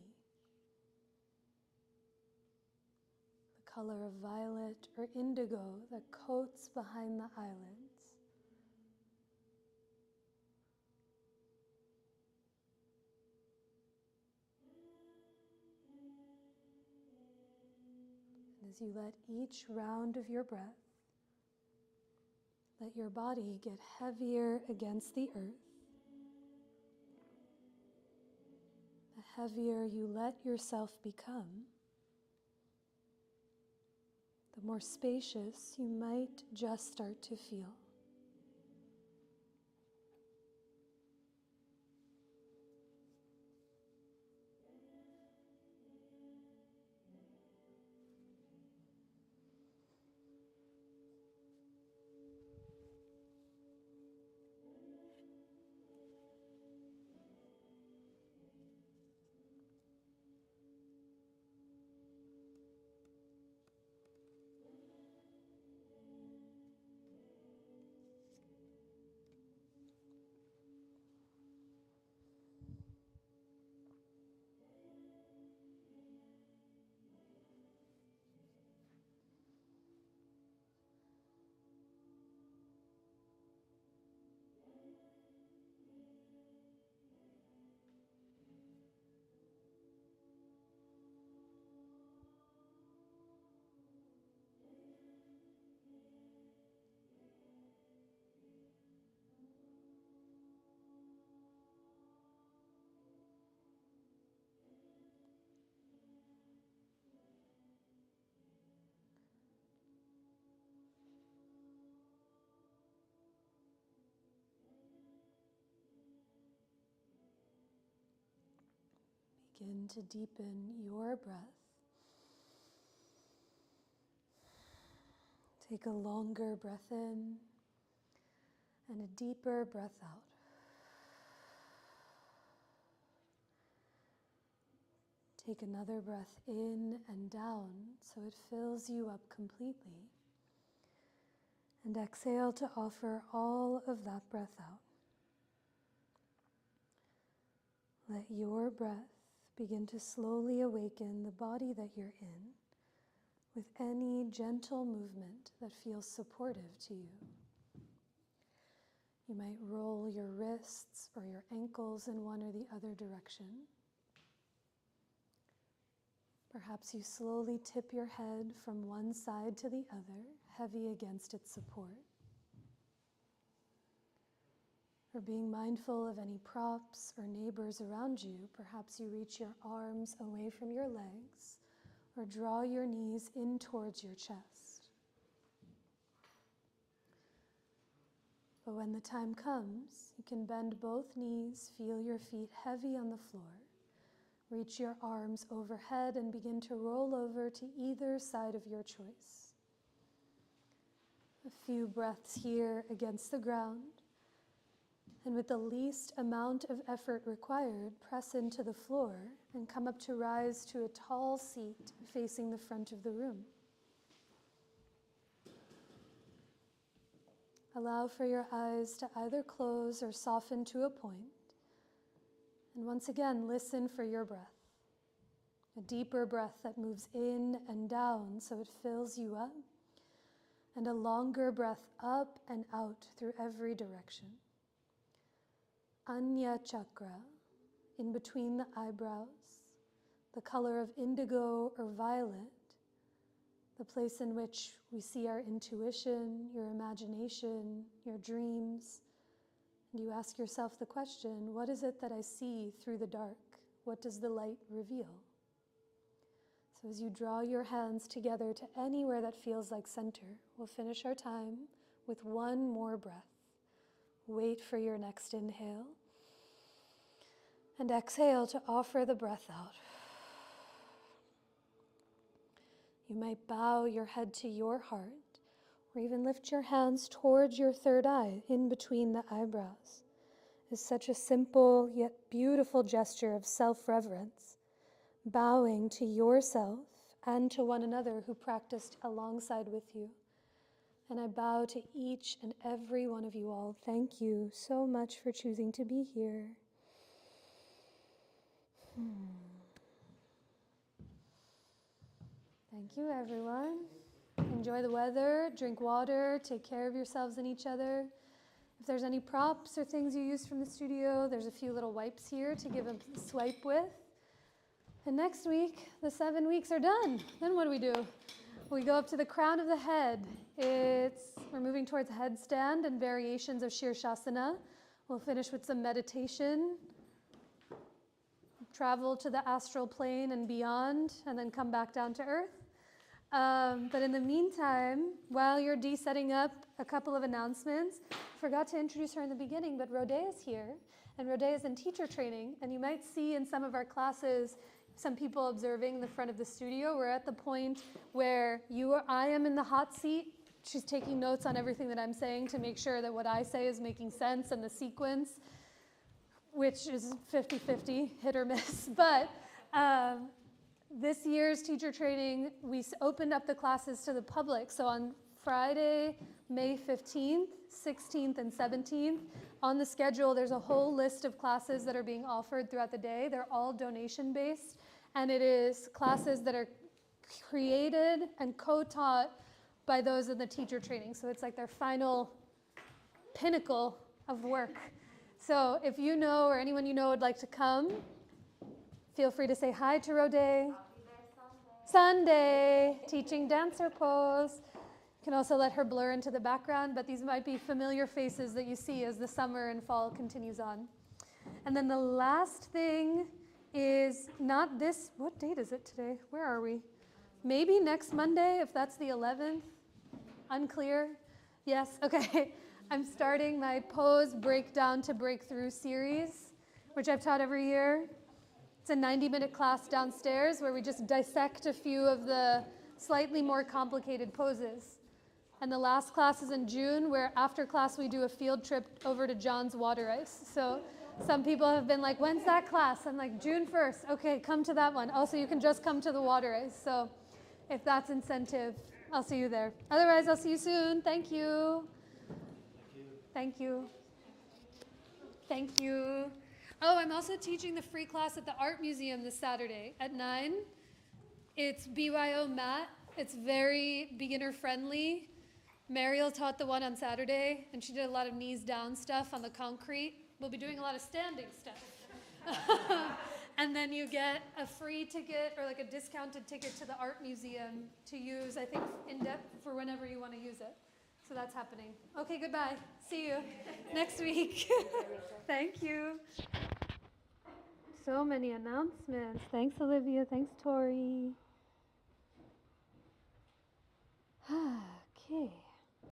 The color of violet or indigo that coats behind the eyelids. And as you let each round of your breath, let your body get heavier against the earth. The heavier you let yourself become, the more spacious you might just start to feel. begin to deepen your breath. Take a longer breath in and a deeper breath out. Take another breath in and down so it fills you up completely. And exhale to offer all of that breath out. Let your breath begin to slowly awaken the body that you're in with any gentle movement that feels supportive to you. You might roll your wrists or your ankles in one or the other direction. Perhaps you slowly tip your head from one side to the other, heavy against its support. Or being mindful of any props or neighbors around you, perhaps you reach your arms away from your legs or draw your knees in towards your chest. But when the time comes, you can bend both knees, feel your feet heavy on the floor. Reach your arms overhead and begin to roll over to either side of your choice. A few breaths here against the ground. And with the least amount of effort required, press into the floor and come up to rise to a tall seat facing the front of the room. Allow for your eyes to either close or soften to a point. And once again, listen for your breath. A deeper breath that moves in and down so it fills you up. And a longer breath up and out through every direction. Anya chakra, in between the eyebrows, the color of indigo or violet, the place in which we see our intuition, your imagination, your dreams. And you ask yourself the question, what is it that I see through the dark? What does the light reveal? So as you draw your hands together to anywhere that feels like center, we'll finish our time with one more breath. Wait for your next inhale. And exhale to offer the breath out. You might bow your head to your heart, or even lift your hands towards your third eye, in between the eyebrows. It's such a simple yet beautiful gesture of self-reverence, bowing to yourself and to one another who practiced alongside with you. And I bow to each and every one of you all. Thank you so much for choosing to be here. Thank you, everyone. Enjoy the weather, drink water, take care of yourselves and each other. If there's any props or things you used from the studio, there's a few little wipes here to give a swipe with. And next week, the 7 weeks are done. Then what do? We go up to the crown of the head. We're moving towards headstand and variations of Shirshasana. We'll finish with some meditation. Travel to the astral plane and beyond, and then come back down to earth. But in the meantime, while you're setting up, a couple of announcements. Forgot to introduce her in the beginning, but Rodé is here, and Rodé is in teacher training, and you might see in some of our classes some people observing in the front of the studio. We're at the point where I am in the hot seat. She's taking notes on everything that I'm saying to make sure that what I say is making sense and the sequence, which is 50-50, hit or miss. But this year's teacher training, we opened up the classes to the public. So on Friday, May 15th, 16th, and 17th, on the schedule, there's a whole list of classes that are being offered throughout the day. They're all donation-based, and it is classes that are created and co-taught by those in the teacher training. So it's like their final pinnacle of work. So if you know or anyone you know would like to come, feel free to say hi to Rodé. I'll be there Sunday. Sunday, teaching dancer pose. You can also let her blur into the background, but these might be familiar faces that you see as the summer and fall continues on. And then the last thing is not this, what date is it today? Where are we? Maybe next Monday, if that's the 11th. Unclear? Yes, okay. I'm starting my pose breakdown to breakthrough series, which I've taught every year. It's a 90-minute class downstairs where we just dissect a few of the slightly more complicated poses. And the last class is in June, where after class we do a field trip over to John's Water Ice. So some people have been like, when's that class? I'm like, June 1st. Okay, come to that one. Also, you can just come to the water ice. So if that's incentive, I'll see you there. Otherwise, I'll see you soon. Thank you. Thank you. Thank you. Oh, I'm also teaching the free class at the Art Museum this Saturday at 9. It's BYO Mat. It's very beginner friendly. Mariel taught the one on Saturday, and she did a lot of knees down stuff on the concrete. We'll be doing a lot of standing stuff. And then you get a free ticket or like a discounted ticket to the art museum to use, I think, in depth for whenever you want to use it. So that's happening. Okay, goodbye. See you next week. Thank you. So many announcements. Thanks, Olivia. Thanks, Tori. Okay.